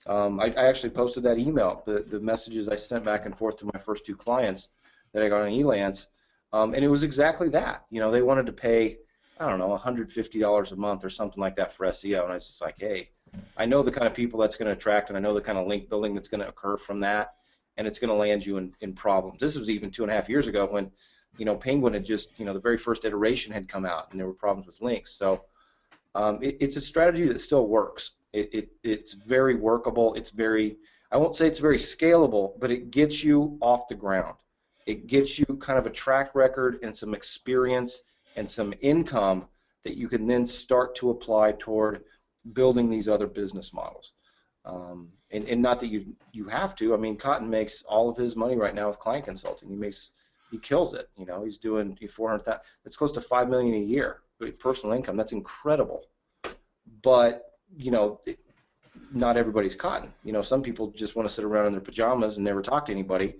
I actually posted that email, the messages I sent back and forth to my first 2 clients that I got on Elance, and it was exactly that. They wanted to pay, I don't know, $150 a month or something like that for SEO, and I was just like, hey, I know the kind of people that's going to attract, and I know the kind of link building that's going to occur from that, and it's going to land you in problems. This was even 2.5 years ago when, Penguin had just, the very first iteration had come out, and there were problems with links. So it's a strategy that still works. It's very workable. I won't say it's very scalable, but it gets you off the ground. It gets you kind of a track record and some experience and some income that you can then start to apply toward building these other business models. And not that you have to. I mean, Cotton makes all of his money right now with client consulting. He kills it. He's doing 400,000. That's close to $5 million a year personal income. That's incredible. But not everybody's Cotton. Some people just want to sit around in their pajamas and never talk to anybody.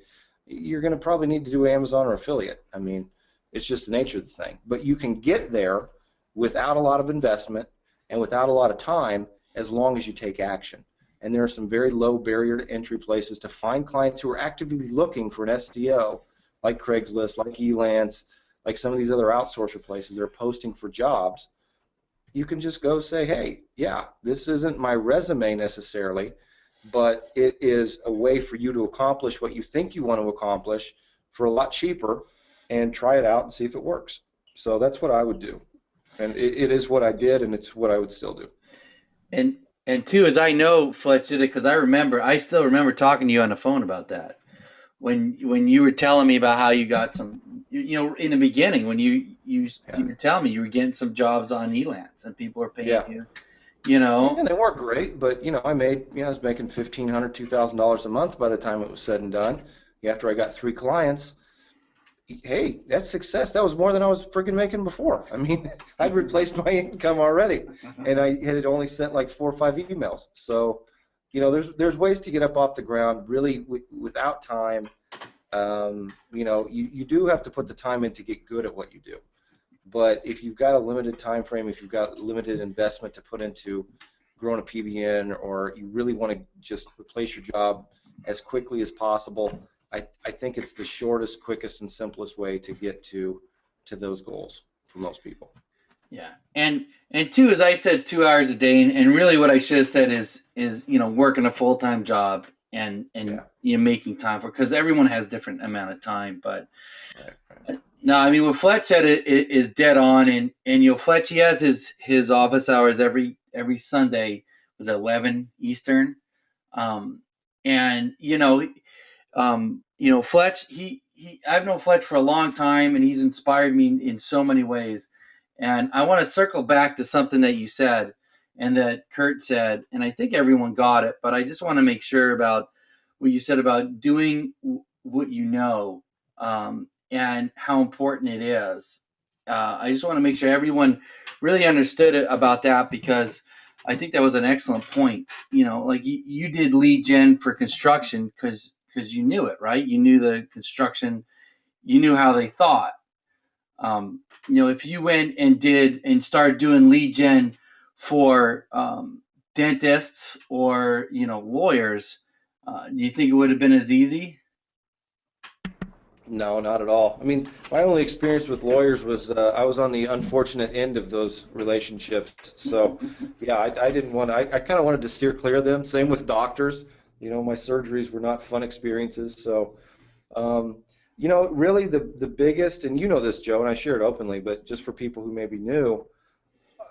You're going to probably need to do Amazon or affiliate. I mean, it's just the nature of the thing. But you can get there without a lot of investment and without a lot of time as long as you take action. And there are some very low barrier to entry places to find clients who are actively looking for an SEO, like Craigslist, like Elance, like some of these other outsourcer places that are posting for jobs. You can just go say, hey, yeah, this isn't my resume necessarily, but it is a way for you to accomplish what you think you want to accomplish for a lot cheaper, and try it out and see if it works. So that's what I would do. And it is what I did, and it's what I would still do. And too, as I know Fletch did it, because I still remember talking to you on the phone about that. When you were telling me about how you got some, in the beginning, when you were telling me you were getting some jobs on Elance and people are paying you, And they weren't great, but I was making $1,500, $2,000 a month by the time it was said and done. After I got 3 clients, hey, that's success. That was more than I was freaking making before. I mean, I'd replaced my income already, and I had only sent like 4 or 5 emails. So, there's ways to get up off the ground really without time. You do have to put the time in to get good at what you do. But if you've got a limited time frame, if you've got limited investment to put into growing a PBN, or you really want to just replace your job as quickly as possible, I think it's the shortest, quickest, and simplest way to get to those goals for most people. Yeah, and too, as I said, 2 hours a day, and really what I should have said is working a full-time job and making time for, because everyone has different amount of time. But no, I mean what Fletch said is dead on, and Fletch, he has his office hours every Sunday was at 11 Eastern, and Fletch, I've known Fletch for a long time, and he's inspired me in so many ways. And I want to circle back to something that you said and that Kurt said, and I think everyone got it, but I just want to make sure about what you said about doing what you know, and how important it is. I just want to make sure everyone really understood it about that, because I think that was an excellent point. Like you did lead gen for construction because you knew it, right? You knew the construction, you knew how they thought. If you went and started doing lead gen for dentists or lawyers, do you think it would have been as easy? No, not at all. I mean, my only experience with lawyers was I was on the unfortunate end of those relationships. So, yeah, I didn't want to, I kind of wanted to steer clear of them. Same with doctors. You know, my surgeries were not fun experiences. So, um, you know, really the biggest, and you know this, Joe, and I share it openly, but just for people who may be new,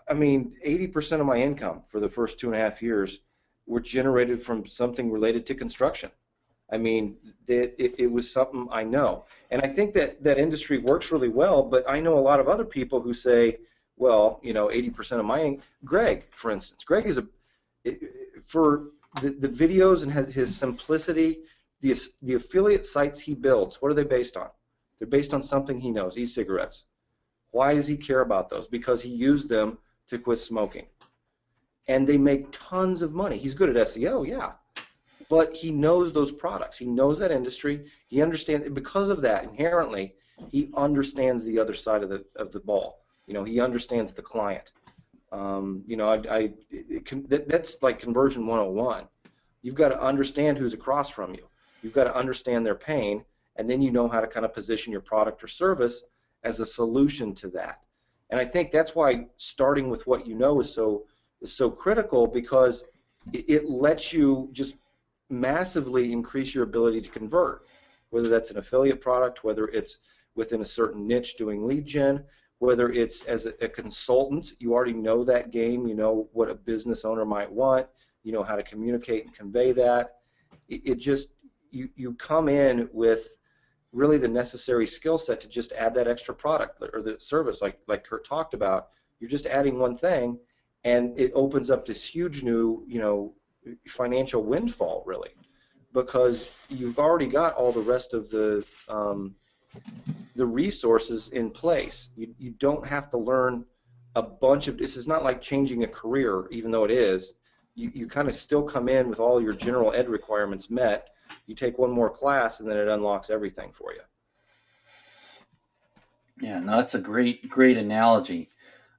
I mean, 80% of my income for the first 2.5 years were generated from something related to construction. I mean, it was something I know. And I think that that industry works really well, but I know a lot of other people who say, well, you know, 80% of my, Greg, for instance, Greg is for the videos and his simplicity, the affiliate sites he builds, what are they based on? They're based on something he knows, e-cigarettes. Why does he care about those? Because he used them to quit smoking. And they make tons of money. He's good at SEO, yeah. But he knows those products. He knows that industry. He understands, because of that, inherently, he understands the other side of the ball. You know, he understands the client. You know, that's like conversion 101. You've got to understand who's across from you. You've got to understand their pain, and then you know how to kind of position your product or service as a solution to that. And I think that's why starting with what you know is so critical, because it lets you just massively increase your ability to convert, whether that's an affiliate product, whether it's within a certain niche doing lead gen, whether it's as a consultant. You already know that game, you know what a business owner might want, you know how to communicate and convey that. It just, you come in with really the necessary skill set to just add that extra product or the service, like Kurt talked about. You're just adding one thing, and it opens up this huge new, you know, financial windfall, really, because you've already got all the rest of the resources in place. You don't have to learn a bunch of, this is not like changing a career, even though it is. You kind of still come in with all your general ed requirements met. You take one more class, and then it unlocks everything for you. Yeah, no, that's a great analogy.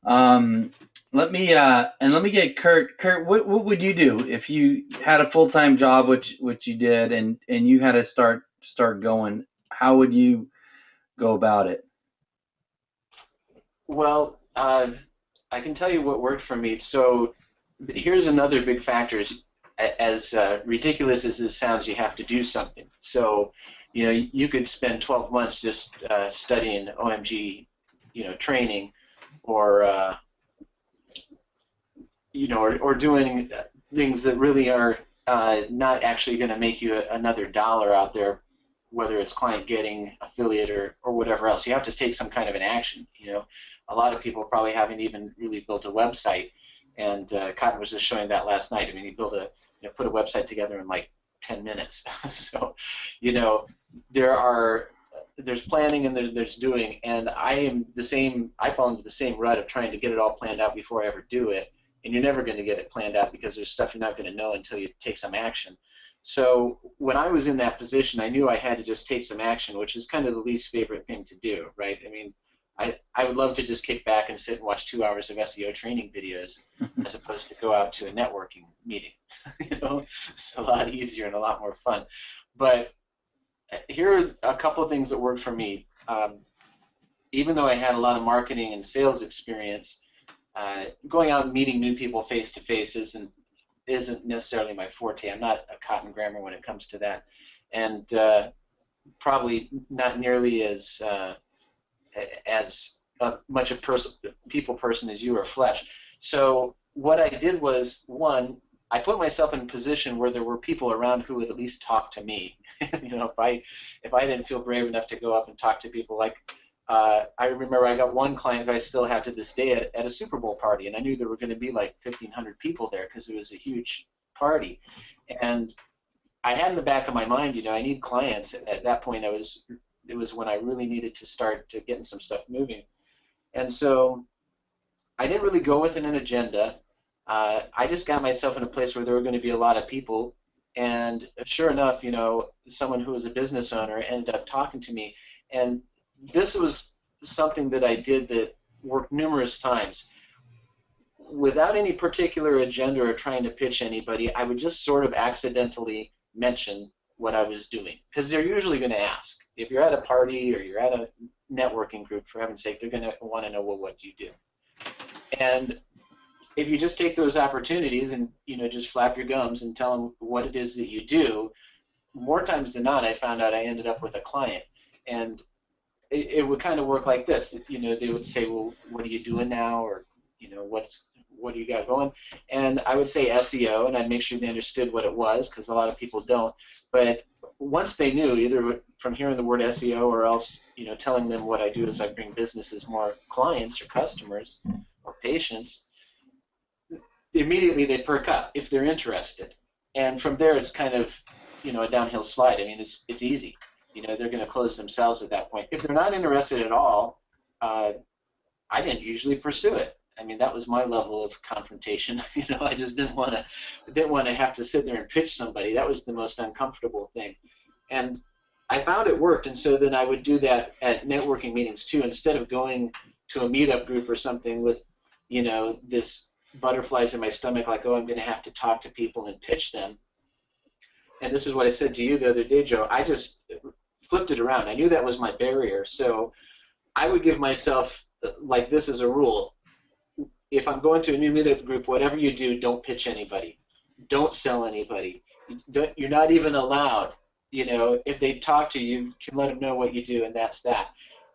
Let me get Kurt. Kurt, what would you do if you had a full-time job, which you did, and you had to start going? How would you go about it? Well, I can tell you what worked for me. So here's another big factor: is as ridiculous as it sounds, you have to do something. So, you know, you could spend 12 months just studying OMG, you know, training, or you know, or doing things that really are not actually going to make you another dollar out there, whether it's client getting, affiliate, or whatever else. You have to take some kind of an action. You know, a lot of people probably haven't even really built a website, and Cotton was just showing that last night. I mean, he built a, you know, put a website together in like 10 minutes. So, you know, there's planning and there's doing, and I am the same. I fall into the same rut of trying to get it all planned out before I ever do it. And you're never going to get it planned out, because there's stuff you're not going to know until you take some action. So when I was in that position, I knew I had to just take some action, which is kind of the least favorite thing to do, right? I mean, I would love to just kick back and sit and watch 2 hours of SEO training videos as opposed to go out to a networking meeting. You know, it's a lot easier and a lot more fun. But here are a couple of things that worked for me. Even though I had a lot of marketing and sales experience, going out and meeting new people face to face isn't necessarily my forte. I'm not a Cotton Grammar when it comes to that, and probably not nearly as much a people person as you or Flesh. So what I did was, one, I put myself in a position where there were people around who would at least talk to me. You know, if I didn't feel brave enough to go up and talk to people, like I remember I got one client that I still have to this day at a Super Bowl party, and I knew there were going to be like 1,500 people there because it was a huge party. And I had in the back of my mind, you know, I need clients. At that point, it was when I really needed to start to getting some stuff moving. And so I didn't really go with an agenda. I just got myself in a place where there were going to be a lot of people. And sure enough, you know, someone who was a business owner ended up talking to me. And this was something that I did that worked numerous times. Without any particular agenda or trying to pitch anybody, I would just sort of accidentally mention what I was doing, because they're usually going to ask. if you're at a party or you're at a networking group, for heaven's sake, they're going to want to know, well, what do you do? And if you just take those opportunities and, you know, just flap your gums and tell them what it is that you do, more times than not, I found out I ended up with a client. And it would kind of work like this. You know, they would say, well, what are you doing now? Or, you know, what do you got going? And I would say SEO, and I'd make sure they understood what it was, because a lot of people don't. But once they knew, either from hearing the word SEO or else, you know, telling them what I do is I bring businesses more clients or customers or patients, immediately they perk up if they're interested. And from there, it's kind of, you know, a downhill slide. I mean, it's easy. You know, they're going to close themselves at that point. If they're not interested at all, I didn't usually pursue it. I mean, that was my level of confrontation. You know, I just didn't want to have to sit there and pitch somebody. That was the most uncomfortable thing. And I found it worked, and so then I would do that at networking meetings too. Instead of going to a meetup group or something with, you know, this butterflies in my stomach, like, oh, I'm going to have to talk to people and pitch them. And this is what I said to you the other day, Joe. I just flipped it around. I knew that was my barrier, so I would give myself like this as a rule. If I'm going to a new meetup group, whatever you do, don't pitch anybody. Don't sell anybody. You're not even allowed. You know, if they talk to you, you can let them know what you do, and that's that.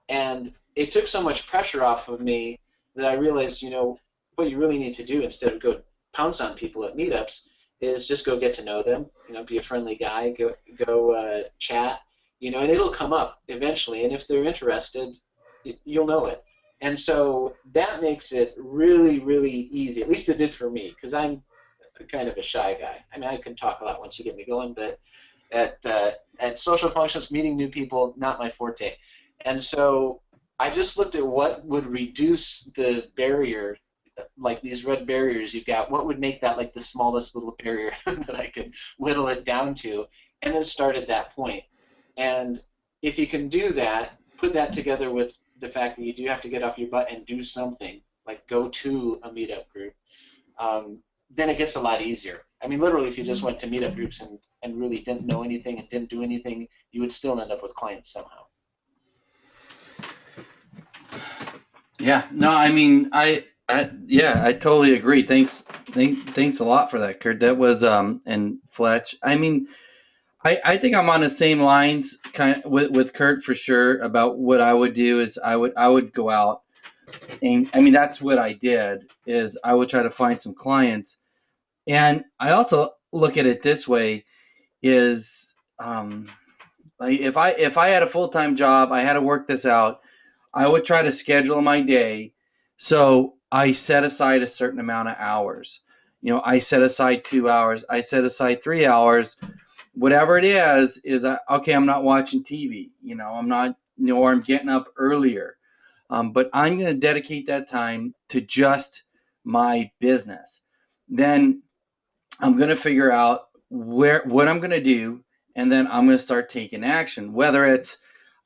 And it took so much pressure off of me that I realized, you know, what you really need to do instead of go pounce on people at meetups is just go get to know them. You know, be a friendly guy. Go chat. You know, and it'll come up eventually. And if they're interested, you'll know it. And so that makes it really, really easy. At least it did for me, because I'm kind of a shy guy. I mean, I can talk a lot once you get me going, but at social functions, meeting new people, not my forte. And so I just looked at what would reduce the barrier, like these red barriers you've got. What would make that like the smallest little barrier that I could whittle it down to, and then start at that point. And if you can do that, put that together with the fact that you do have to get off your butt and do something, like go to a meetup group, then it gets a lot easier. I mean, literally, if you just went to meetup groups and really didn't know anything and didn't do anything, you would still end up with clients somehow. Yeah, no, I mean, yeah, I totally agree. Thanks a lot for that, Kurt. That was and Fletch. I mean, I think I'm on the same lines kind of with Kurt for sure about what I would do is I would go out, and I mean that's what I did is I would try to find some clients. And I also look at it this way is like if I had a full-time job, I had to work this out, I would try to schedule my day so I set aside a certain amount of hours. You know, I set aside 2 hours, I set aside 3 hours, whatever it is okay, I'm not watching TV, you know, I'm not, you know, or I'm getting up earlier. But I'm going to dedicate that time to just my business. Then I'm going to figure out what I'm going to do, and then I'm going to start taking action. Whether it's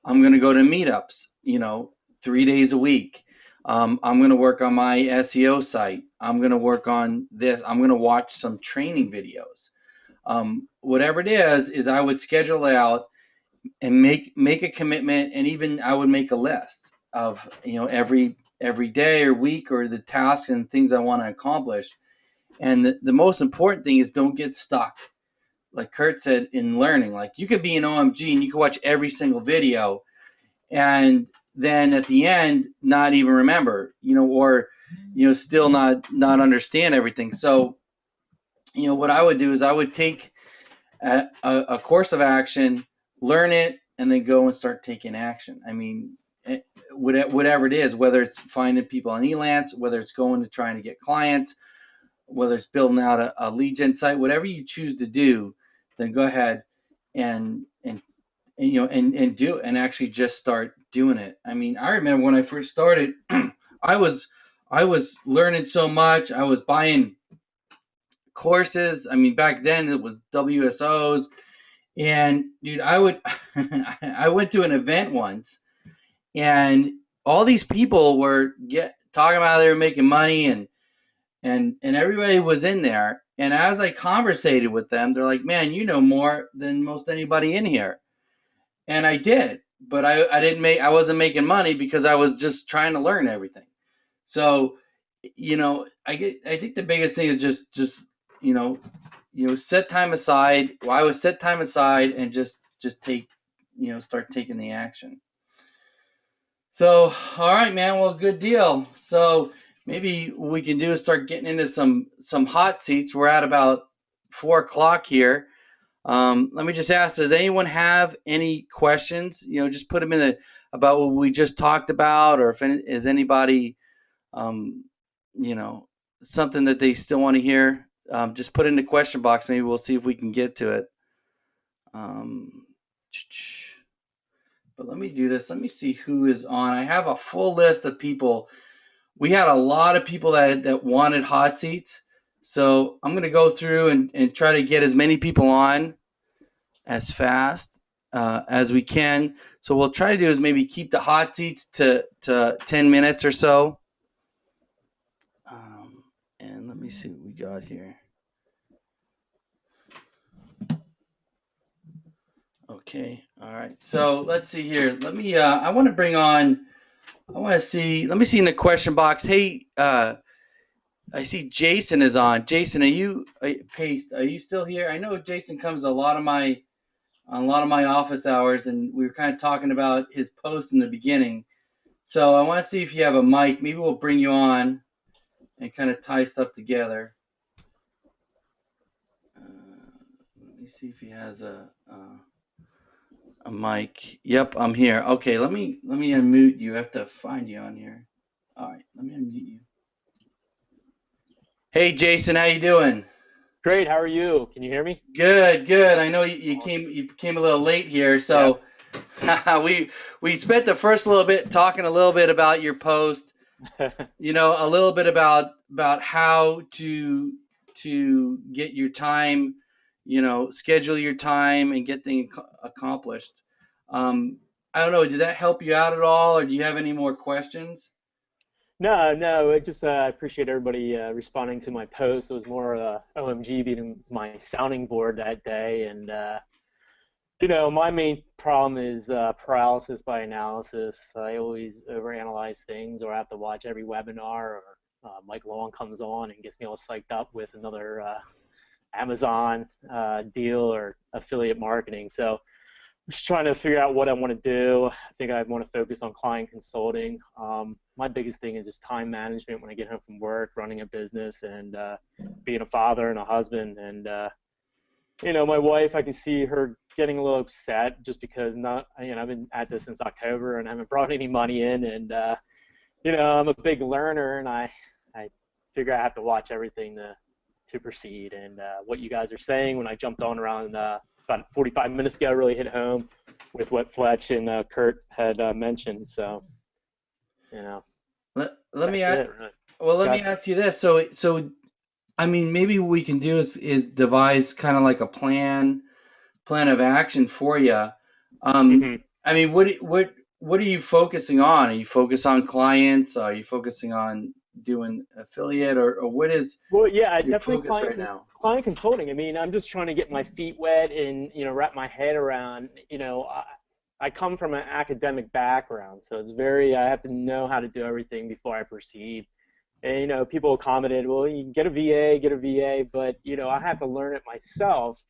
I'm going to go to meetups, you know, 3 days a week. I'm going to work on my SEO site. I'm going to work on this. I'm going to watch some training videos. Whatever it is I would schedule it out and make a commitment, and even I would make a list of, you know, every day or week or the tasks and things I want to accomplish. And the most important thing is don't get stuck. Like Kurt said, in learning, like you could be an OMG and you could watch every single video and then at the end not even remember, you know, or, you know, still not understand everything. So, you know, what I would do is I would take a course of action, learn it, and then go and start taking action. I mean, whatever it is, whether it's finding people on Elance, whether it's going to trying to get clients, whether it's building out a lead gen site, whatever you choose to do, then go ahead and you know and do it and actually just start doing it. I mean, I remember when I first started, I was learning so much. I was buying courses. I mean, back then it was WSOs, and dude, I went to an event once, and all these people were talking about how they were making money, and everybody was in there. And as I conversated with them, they're like, man, you know more than most anybody in here. and I did, but I wasn't making money because I was just trying to learn everything. So, I think the biggest thing is just you know, set time aside. Well, I would set time aside and just take, start taking the action. So, all right, man. Well, good deal. So maybe what we can do is start getting into some hot seats. We're at about 4 o'clock here. Let me just ask: does anyone have any questions? Just put them in about what we just talked about, or if is anybody, um, you know, something that they still want to hear. Just put it in the question box. Maybe we'll see if we can get to it. Um, but let me do this. Let me see who is on. I have a full list of people. We had a lot of people that wanted hot seats. So I'm going to go through and try to get as many people on as fast as we can. So we'll try to do is maybe keep the hot seats to 10 minutes or so. And let me see what we got here. Okay, all right. So let's see here. Let me. I want to bring on. I want to see. Let me see in the question box. Hey, I see Jason is on. Jason, Paste? Are you still here? I know Jason comes a lot of my office hours, and we were kind of talking about his post in the beginning. So I want to see if you have a mic. Maybe we'll bring you on and kind of tie stuff together. Let me see if he has a mic. Yep, I'm here. Okay, let me unmute you. I have to find you on here. All right, let me unmute you. Hey, Jason, how you doing? Great. How are you? Can you hear me? Good, good. I know you came a little late here, so we spent the first little bit talking a little bit about your post. A little bit about how to get your time, schedule your time and get things accomplished. I don't know, did that help you out at all, or do you have any more questions? No, no. I just appreciate everybody responding to my post. It was more OMG being my sounding board that day, and my main problem is paralysis by analysis. I always overanalyze things, or I have to watch every webinar, or Mike Long comes on and gets me all psyched up with another Amazon deal or affiliate marketing. So I'm just trying to figure out what I want to do. I think I want to focus on client consulting. My biggest thing is just time management when I get home from work, running a business, and being a father and a husband. And my wife, I can see her getting a little upset just because I've been at this since October and I haven't brought any money in. And I'm a big learner, and I figure I have to watch everything to proceed. And what you guys are saying when I jumped on around about 45 minutes ago really hit home with what Fletch and Kurt had mentioned. So, Let me that's it. Right. well, let me ask you this. So I mean, maybe what we can do is devise kind of like a plan of action for you. I mean, what are you focusing on? Are you focused on clients? Are you focusing on doing affiliate, or what is Well, yeah, your definitely focus right now? client consulting. I mean, I'm just trying to get my feet wet and wrap my head around. I come from an academic background, so it's I have to know how to do everything before I proceed. And people commented, well, you can get a VA, but I have to learn it myself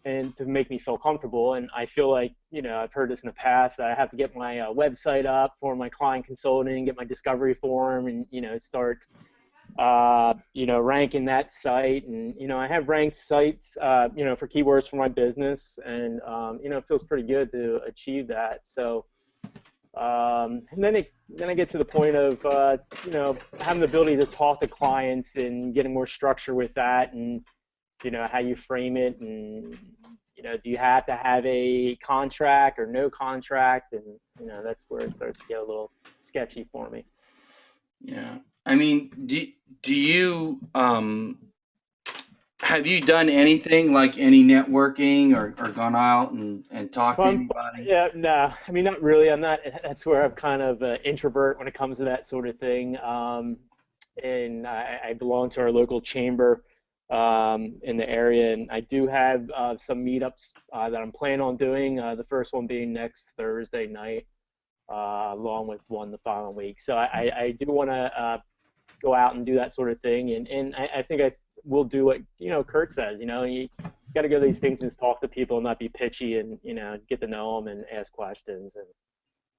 and to make me feel comfortable. And I feel like, I've heard this in the past, that I have to get my website up for my client consulting, get my discovery form, and, start, ranking that site. And, I have ranked sites, for keywords for my business. And, it feels pretty good to achieve that. So, and then I get to the point of, having the ability to talk to clients and getting more structure with that, and how you frame it, and do you have to have a contract or no contract, and that's where it starts to get a little sketchy for me. Yeah, I mean, do you have you done anything like any networking, or gone out and talked to anybody? Yeah, no, I mean, not really. I'm not. That's where I'm kind of an introvert when it comes to that sort of thing. And I belong to our local chamber. in the area, and I do have some meetups that I'm planning on doing. The first one being next Thursday night, along with one the following week. So I do want to go out and do that sort of thing, and I think I will do what Kurt says. You got to go to these things and just talk to people and not be pitchy, and get to know them and ask questions, and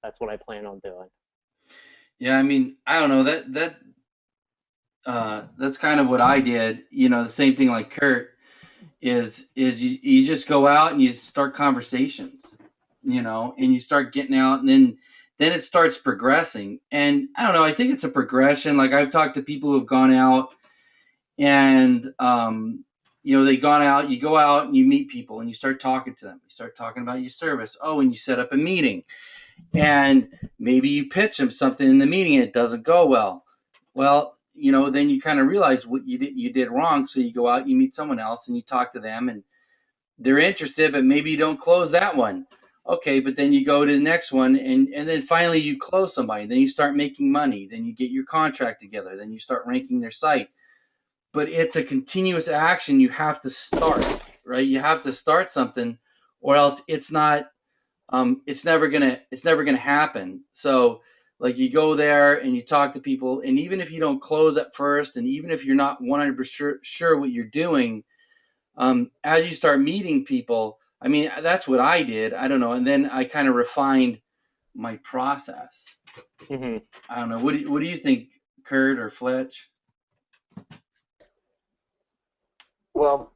that's what I plan on doing. Yeah, I mean, I don't know, that's kind of what I did. The same thing like Kurt is you just go out and you start conversations, and you start getting out, and then it starts progressing. And I don't know, I think it's a progression. Like, I've talked to people who've gone out and they gone out, you go out and you meet people and you start talking to them. You start talking about your service. Oh, and you set up a meeting. And maybe you pitch them something in the meeting and it doesn't go well. Well, then you kind of realize what you did wrong. So you go out, you meet someone else and you talk to them and they're interested, but maybe you don't close that one. Okay, but then you go to the next one and then finally you close somebody. Then you start making money. Then you get your contract together. Then you start ranking their site. But it's a continuous action. You have to start, right? You have to start something, or else it's not. It's never gonna happen. So, like, you go there and you talk to people, and even if you don't close at first, and even if you're not 100% sure what you're doing, as you start meeting people, I mean, that's what I did. I don't know, and then I kind of refined my process. Mm-hmm. I don't know. What do you think, Kurt or Fletch? Well,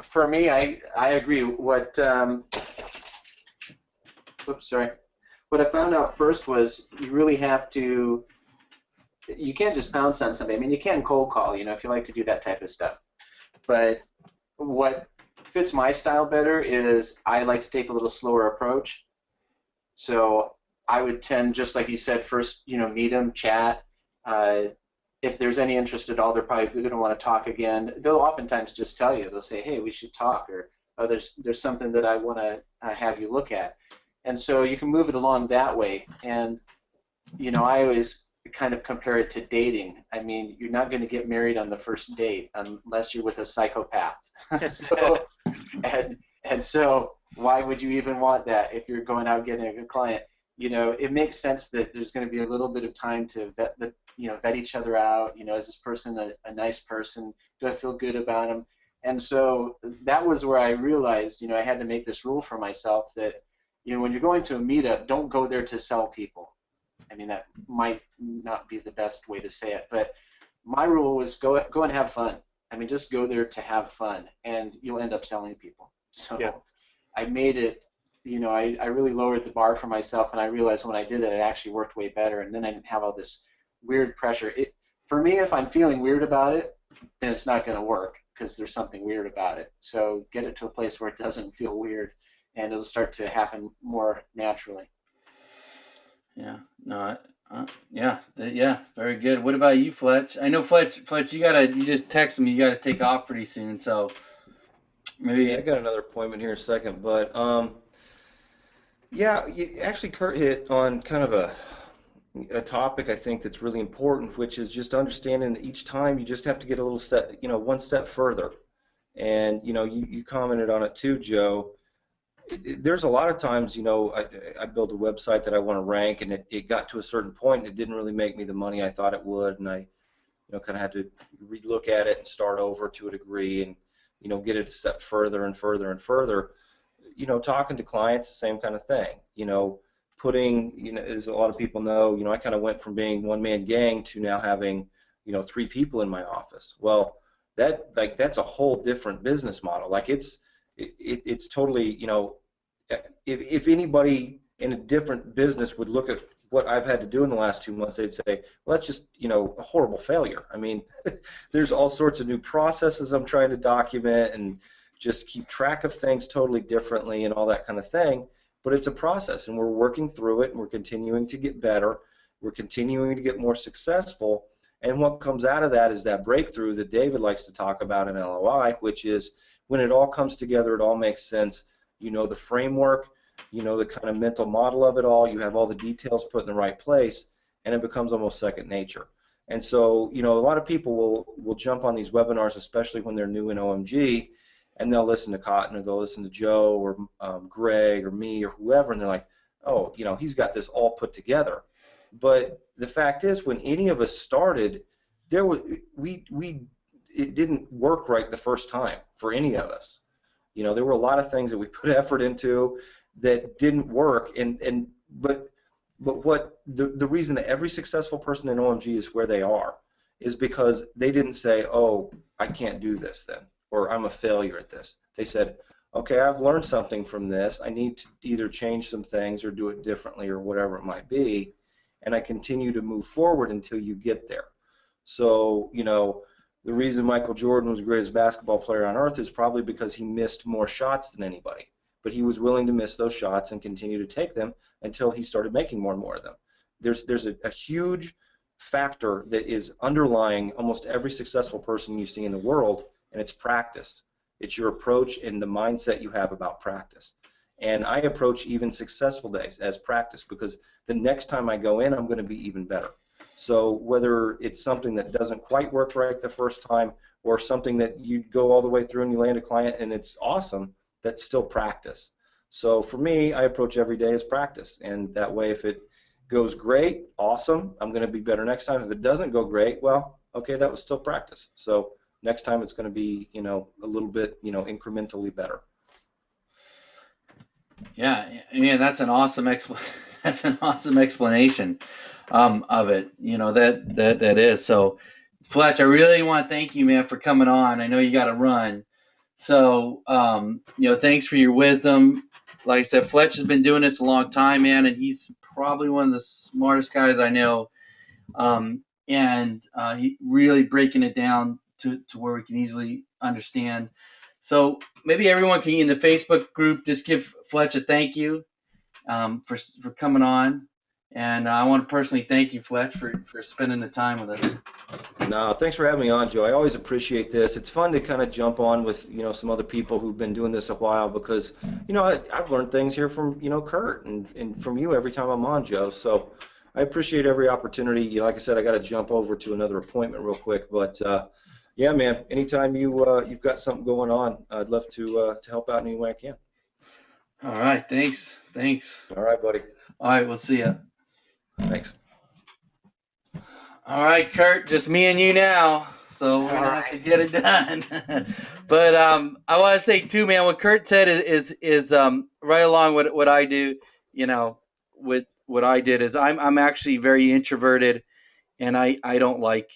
for me, I agree. What I found out first was you really have to. You can't just pounce on somebody. I mean, you can cold call, if you like to do that type of stuff. But what fits my style better is I like to take a little slower approach. So I would tend, just like you said, first, meet them, chat. If there's any interest at all, they're probably going to want to talk again. They'll oftentimes just tell you. They'll say, hey, we should talk, or oh, there's something that I want to have you look at. And so you can move it along that way. And, I always kind of compare it to dating. I mean, you're not going to get married on the first date unless you're with a psychopath. So why would you even want that if you're going out getting a good client? It makes sense that there's going to be a little bit of time to vet each other out. Is this person a nice person? Do I feel good about him? And so that was where I realized, I had to make this rule for myself that, when you're going to a meetup, don't go there to sell people. I mean, that might not be the best way to say it, but my rule was go and have fun. I mean, just go there to have fun, and you'll end up selling people. So yeah. I made it, I really lowered the bar for myself, and I realized when I did it, it actually worked way better, and then I didn't have all this weird pressure. For me, if I'm feeling weird about it, then it's not going to work because there's something weird about it. So get it to a place where it doesn't feel weird, and it'll start to happen more naturally. Yeah, no, yeah, very good. What about you, Fletch? I know Fletch, you just texted me, you gotta take off pretty soon, so maybe. Yeah, I got another appointment here in a second, but yeah, actually, Kurt hit on kind of a topic I think that's really important, which is just understanding that each time you just have to get a little step, one step further. And you commented on it too, Joe. There's a lot of times, I build a website that I want to rank, and it got to a certain point, and it didn't really make me the money I thought it would, and I, kind of had to relook at it and start over to a degree, and get it a step further and further and further. Talking to clients, the same kind of thing. Putting, as a lot of people know, I kind of went from being one-man gang to now having, 3 people in my office. Well, that's a whole different business model. Like it's totally, if anybody in a different business would look at what I've had to do in the last 2 months, they'd say, well, that's just, a horrible failure. I mean, there's all sorts of new processes I'm trying to document and just keep track of things totally differently and all that kind of thing. But it's a process, and we're working through it, and we're continuing to get better. We're continuing to get more successful. And what comes out of that is that breakthrough that David likes to talk about in LOI, which is when it all comes together, it all makes sense. The framework, the kind of mental model of it all, you have all the details put in the right place, and it becomes almost second nature. And so, you know, a lot of people will jump on these webinars, especially when they're new in OMG, and they'll listen to Cotton, or they'll listen to Joe, or Greg, or me, or whoever, and they're like, oh, you know, he's got this all put together. But the fact is, when any of us started, there was it didn't work right the first time for any of us. You know, there were a lot of things that we put effort into that didn't work, but what the reason that every successful person in OMG is where they are is because they didn't say, oh, I can't do this then, or I'm a failure at this. They said, okay, I've learned something from this. I need to either change some things or do it differently or whatever it might be, and I continue to move forward until you get there. So, you know, the reason Michael Jordan was the greatest basketball player on earth is probably because he missed more shots than anybody. But he was willing to miss those shots and continue to take them until he started making more and more of them. There's a huge factor that is underlying almost every successful person you see in the world, and it's practice. It's your approach and the mindset you have about practice. And I approach even successful days as practice, because the next time I go in, I'm going to be even better. So whether it's something that doesn't quite work right the first time, or something that you go all the way through and you land a client and it's awesome, that's still practice. So for me, I approach every day as practice, and that way, if it goes great, awesome, I'm going to be better next time. If it doesn't go great, well, okay, that was still practice. So next time it's going to be, you know, a little bit, you know, incrementally better. Yeah, yeah, that's an awesome explanation of it. You know, that is. So, Fletch, I really want to thank you, man, for coming on. I know you got to run. So, you know, thanks for your wisdom. Like I said, Fletch has been doing this a long time, man, and he's probably one of the smartest guys I know. And he really breaking it down to where we can easily understand. So maybe everyone can, in the Facebook group, just give Fletch a thank you for coming on. And I want to personally thank you, Fletch, for spending the time with us. No, thanks for having me on, Joe. I always appreciate this. It's fun to kind of jump on with, you know, some other people who've been doing this a while, because, you know, I've learned things here from, you know, Kurt and from you every time I'm on, Joe. So I appreciate every opportunity. You know, like I said, I got to jump over to another appointment real quick, but yeah, man, anytime you've got something going on, I'd love to help out in any way I can. All right, thanks. All right, buddy. All right, we'll see ya. Thanks. All right, Kurt, just me and you now, so we're gonna have to get it done. But I want to say too, man, what Kurt said is right along with what I do. You know, with what I did is I'm actually very introverted, and I don't like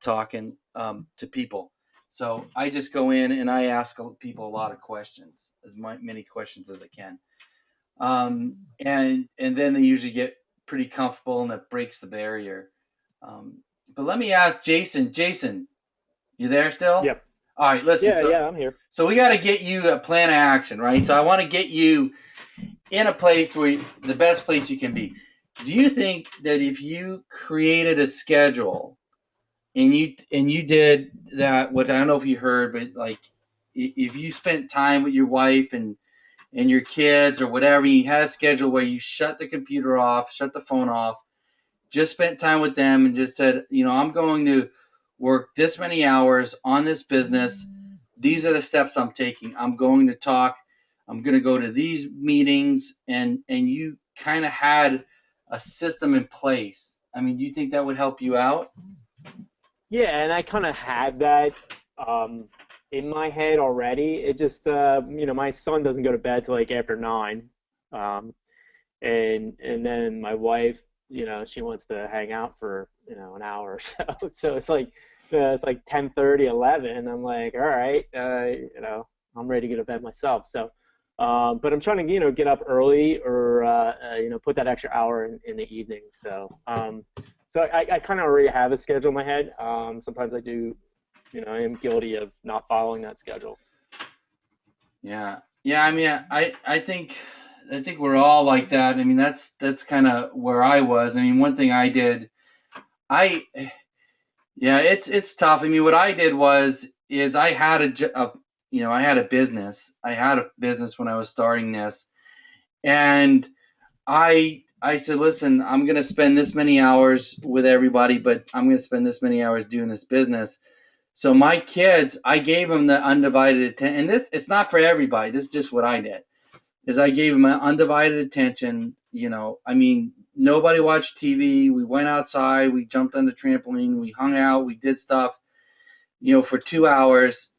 talking to people. So I just go in and I ask people a lot of questions, as many questions as I can. And then they usually get pretty comfortable, and that breaks the barrier. But let me ask Jason. Jason, you there still? Yep. All right, listen. Yeah, I'm here. So we got to get you a plan of action, right? So I want to get you in a place where the best place you can be. Do you think that if you created a schedule and you did that, what I don't know if you heard, but like if you spent time with your wife and your kids or whatever, you had a schedule where you shut the computer off, shut the phone off, just spent time with them and just said, you know, I'm going to work this many hours on this business. These are the steps I'm taking. I'm going to talk. I'm going to go to these meetings, and you kind of had a system in place. I mean, do you think that would help you out? Yeah, and I kind of had that in my head already. It just, you know, my son doesn't go to bed till like after 9, and then my wife, you know, she wants to hang out for, you know, an hour or so. So it's like 10:30, 11. I'm like, all right, you know, I'm ready to get to bed myself. So, but I'm trying to, you know, get up early, or you know, put that extra hour in the evening. So, so I kind of already have a schedule in my head. Sometimes I do, you know, I am guilty of not following that schedule. Yeah. I mean, I think we're all like that. I mean, that's kind of where I was. I mean, one thing I did, it's tough. I mean, what I did is I had I had a business. I had a business when I was starting this, and I I said, listen, I'm going to spend this many hours with everybody, but I'm going to spend this many hours doing this business. So my kids, I gave them the undivided attention. And this, it's not for everybody. This is just what I did. Is I gave them an undivided attention. You know, I mean, nobody watched TV. We went outside. We jumped on the trampoline. We hung out. We did stuff, you know, for 2 hours.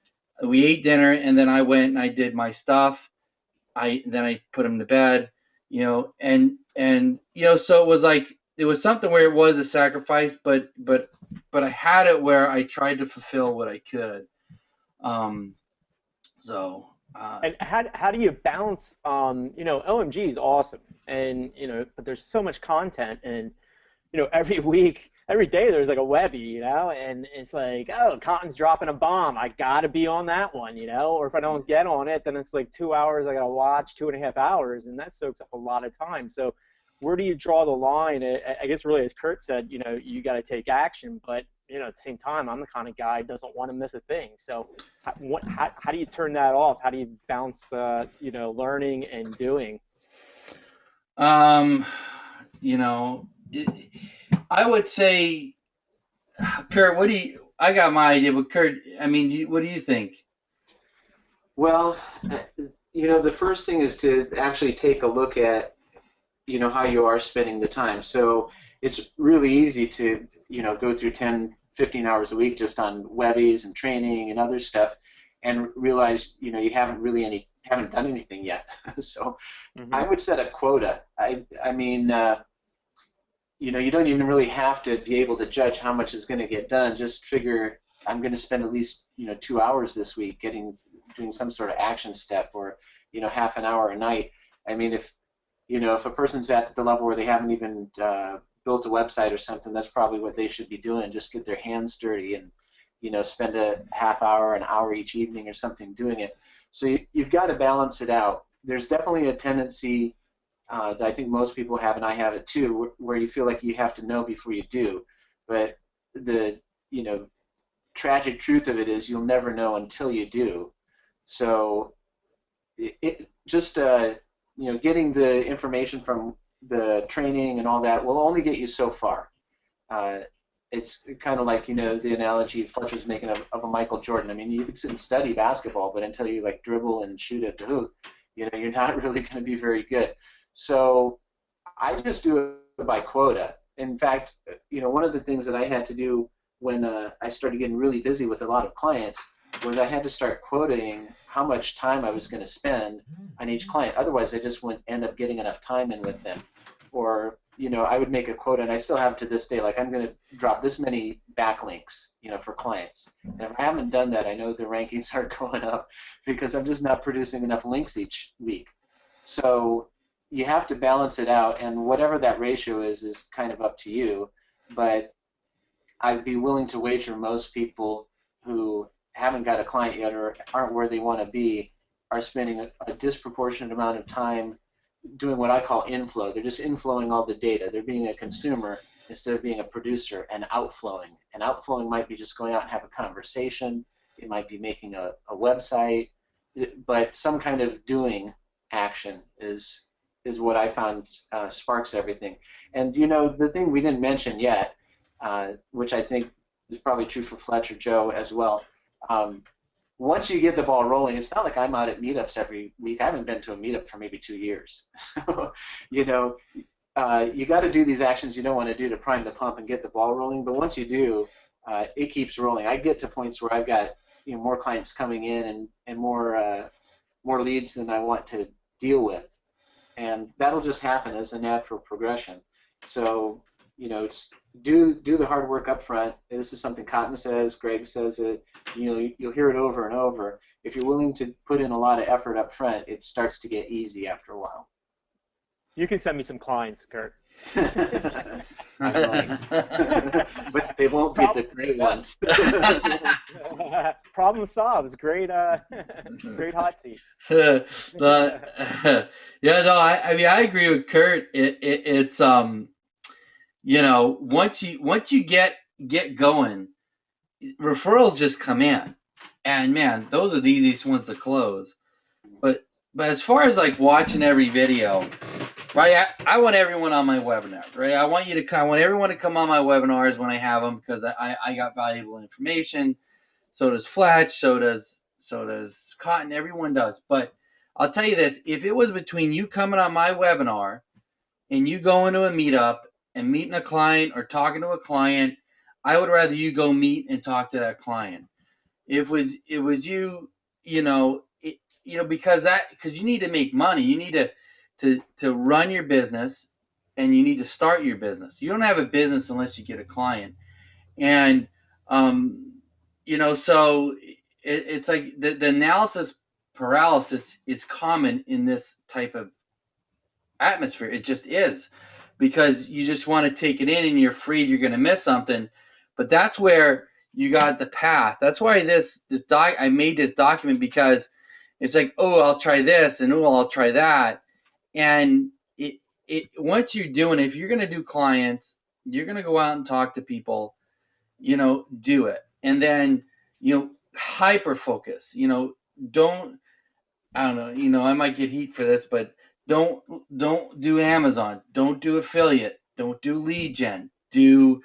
We ate dinner, and then I went and I did my stuff. Then I put them to bed, you know, and you know, so it was something where it was a sacrifice, but I had it where I tried to fulfill what I could. Um, so. And how do you balance? You know, OMG is awesome, and you know, but there's so much content, and you know, every week, every day there's like a Webby, you know, and it's like, oh, Cotton's dropping a bomb, I gotta be on that one, you know, or if I don't get on it, then it's like 2 hours I gotta watch, 2.5 hours, and that soaks up a lot of time. So where do you draw the line? I guess really, as Kurt said, you know, you got to take action, but you know, at the same time, I'm the kind of guy who doesn't want to miss a thing. So how do you turn that off? How do you balance, you know, learning and doing? You know, I would say, Kurt, I got my idea, but Kurt, I mean, what do you think? Well, you know, the first thing is to actually take a look at, you know, how you are spending the time. So it's really easy to, you know, go through 10, 15 hours a week just on Webbies and training and other stuff and realize, you know, you haven't done anything yet. So I would set a quota. I mean, you know, you don't even really have to be able to judge how much is going to get done. Just figure I'm going to spend at least, you know, 2 hours this week doing some sort of action step, or, you know, half an hour a night. I mean, if a person's at the level where they haven't even built a website or something, that's probably what they should be doing. Just get their hands dirty and, you know, spend a half hour, an hour each evening or something doing it. So you've got to balance it out. There's definitely a tendency that I think most people have, and I have it too, where you feel like you have to know before you do. But the, you know, tragic truth of it is you'll never know until you do. So just you know, getting the information from the training and all that will only get you so far. It's kind of like, you know, the analogy Fletcher's making of a Michael Jordan. I mean, you can sit and study basketball, but until you like dribble and shoot at the hoop, you know, you're not really going to be very good. So I just do it by quota. In fact, you know, one of the things that I had to do when I started getting really busy with a lot of clients was I had to start quoting how much time I was going to spend on each client. Otherwise, I just wouldn't end up getting enough time in with them. Or, you know, I would make a quota, and I still have to this day, like I'm going to drop this many backlinks, you know, for clients. And if I haven't done that, I know the rankings aren't going up because I'm just not producing enough links each week. So you have to balance it out, and whatever that ratio is kind of up to you. But I'd be willing to wager most people who haven't got a client yet or aren't where they want to be are spending a disproportionate amount of time doing what I call inflow. They're just inflowing all the data. They're being a consumer instead of being a producer, and outflowing. And outflowing might be just going out and have a conversation. It might be making a website, but some kind of doing action is what I found sparks everything. And you know, the thing we didn't mention yet, which I think is probably true for Fletcher Joe as well. Once you get the ball rolling, it's not like I'm out at meetups every week. I haven't been to a meetup for maybe 2 years. You know, you got to do these actions you don't want to do to prime the pump and get the ball rolling. But once you do, it keeps rolling. I get to points where I've got, you know, more clients coming in and more leads than I want to deal with, and that'll just happen as a natural progression. So, you know, it's do the hard work up front. This is something Cotton says, Greg says it. You know, you'll hear it over and over. If you're willing to put in a lot of effort up front, it starts to get easy after a while. You can send me some clients, Kurt. I will. But they won't be the great ones. Problem solved. It's great, great hot seat. Yeah, no, I mean, I agree with Kurt. It's you know, once you get going, referrals just come in, and man, those are the easiest ones to close. But as far as like watching every video, right? I want everyone on my webinars, right? I want everyone to come on my webinars when I have them because I got valuable information. So does Fletch, so does Cotton, everyone does. But I'll tell you this, if it was between you coming on my webinar and you going to a meetup and meeting a client or talking to a client, I would rather you go meet and talk to that client. If it was you, because you need to make money. You need to run your business and you need to start your business. You don't have a business unless you get a client. And so it's like the analysis paralysis is common in this type of atmosphere. It just is, because you just want to take it in and you're afraid you're going to miss something. But that's where you got the path. That's why I made this document, because it's like, oh, I'll try this, and oh, I'll try that. And once you're doing it, if you're going to do clients, you're going to go out and talk to people, do it. And then, hyper focus, don't, I don't know, I might get heat for this, but don't do Amazon, don't do affiliate, don't do lead gen, do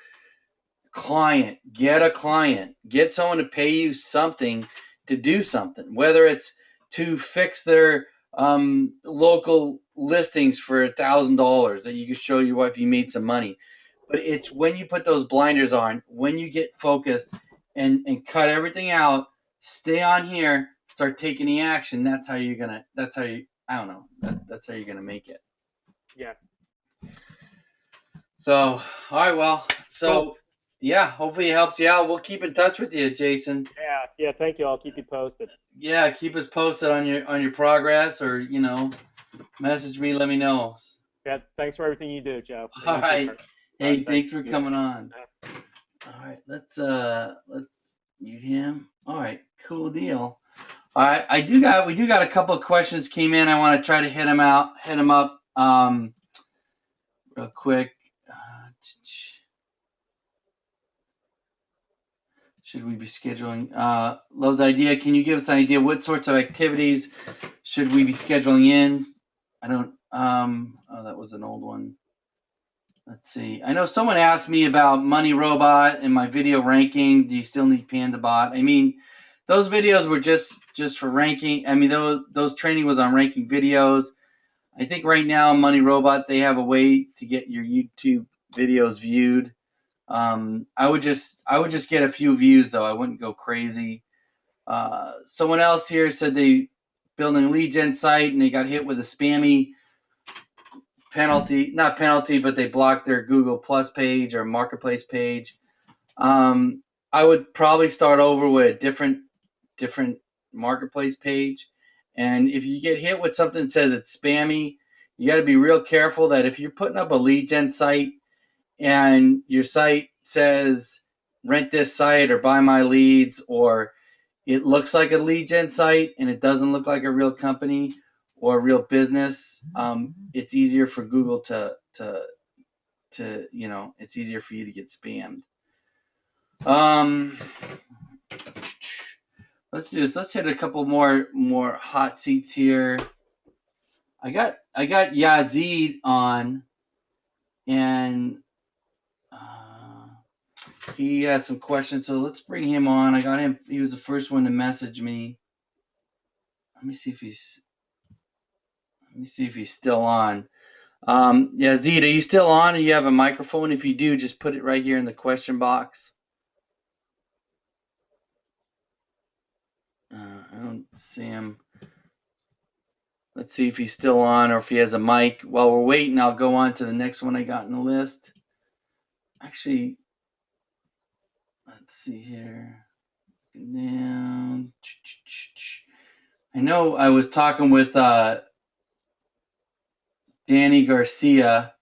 client, get a client, get someone to pay you something to do something, whether it's to fix their local listings for $1,000 that you can show your wife you made some money. But it's when you put those blinders on, when you get focused and cut everything out, stay on here, start taking the action. That's how you're gonna make it. Yeah. So, all right, well, so yeah, hopefully it helped you out. We'll keep in touch with you, Jason. Yeah. Thank you. I'll keep you posted. Yeah, keep us posted on your progress, or message me, let me know. Yeah. Thanks for everything you do, Joe. All right. Hey, All right, thanks for you. coming on. All right, let's mute him. All right, cool deal. All right, we do got a couple of questions came in. I want to try to hit them up real quick. Should we be scheduling? Love the idea. Can you give us an idea what sorts of activities should we be scheduling in? I don't. Oh, that was an old one. Let's see. I know someone asked me about Money Robot and my video ranking. Do you still need PandaBot? I mean, those videos were just for ranking. I mean, those training was on ranking videos. I think right now Money Robot, they have a way to get your YouTube videos viewed. I would just get a few views though. I wouldn't go crazy. Someone else here said they building a lead gen site and they got hit with a spammy not penalty, but they blocked their Google Plus page or Marketplace page. I would probably start over with a different Marketplace page. And if you get hit with something that says it's spammy, you got to be real careful that if you're putting up a lead gen site and your site says rent this site or buy my leads, or it looks like a lead gen site and it doesn't look like a real company or a real business, it's easier for Google to it's easier for you to get spammed. Let's do this. Let's hit a couple more hot seats here. I got Yazid on, and he has some questions, so let's bring him on. I got him. He was the first one to message me. Let me see if he's still on. Yazid, are you still on? Or you have a microphone? If you do, just put it right here in the question box. I don't see him. Let's see if he's still on or if he has a mic. While we're waiting, I'll go on to the next one I got in the list. Actually, let's see here. Down. I know I was talking with Danny Garcia.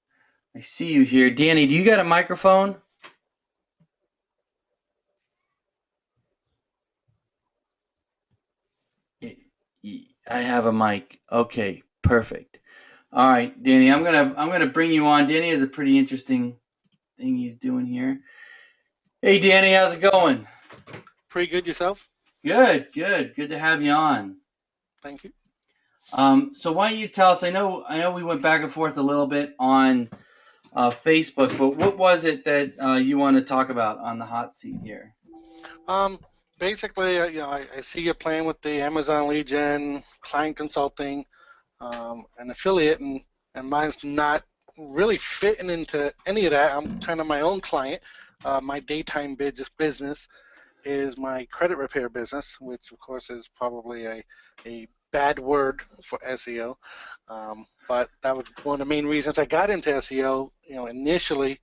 I see you here. Danny, do you got a microphone? I have a mic. Okay, perfect. All right, Danny, I'm gonna bring you on. Danny has a pretty interesting thing he's doing here. Hey, Danny, how's it going? Pretty good yourself? Good to have you on. Thank you. So why don't you tell us? I know we went back and forth a little bit on Facebook, but what was it that you want to talk about on the hot seat here? Um, Basically, I see you playing with the Amazon lead gen, client consulting, an affiliate, and mine's not really fitting into any of that. I'm kind of my own client. My daytime business is my credit repair business, which of course is probably a bad word for SEO. But that was one of the main reasons I got into SEO, initially,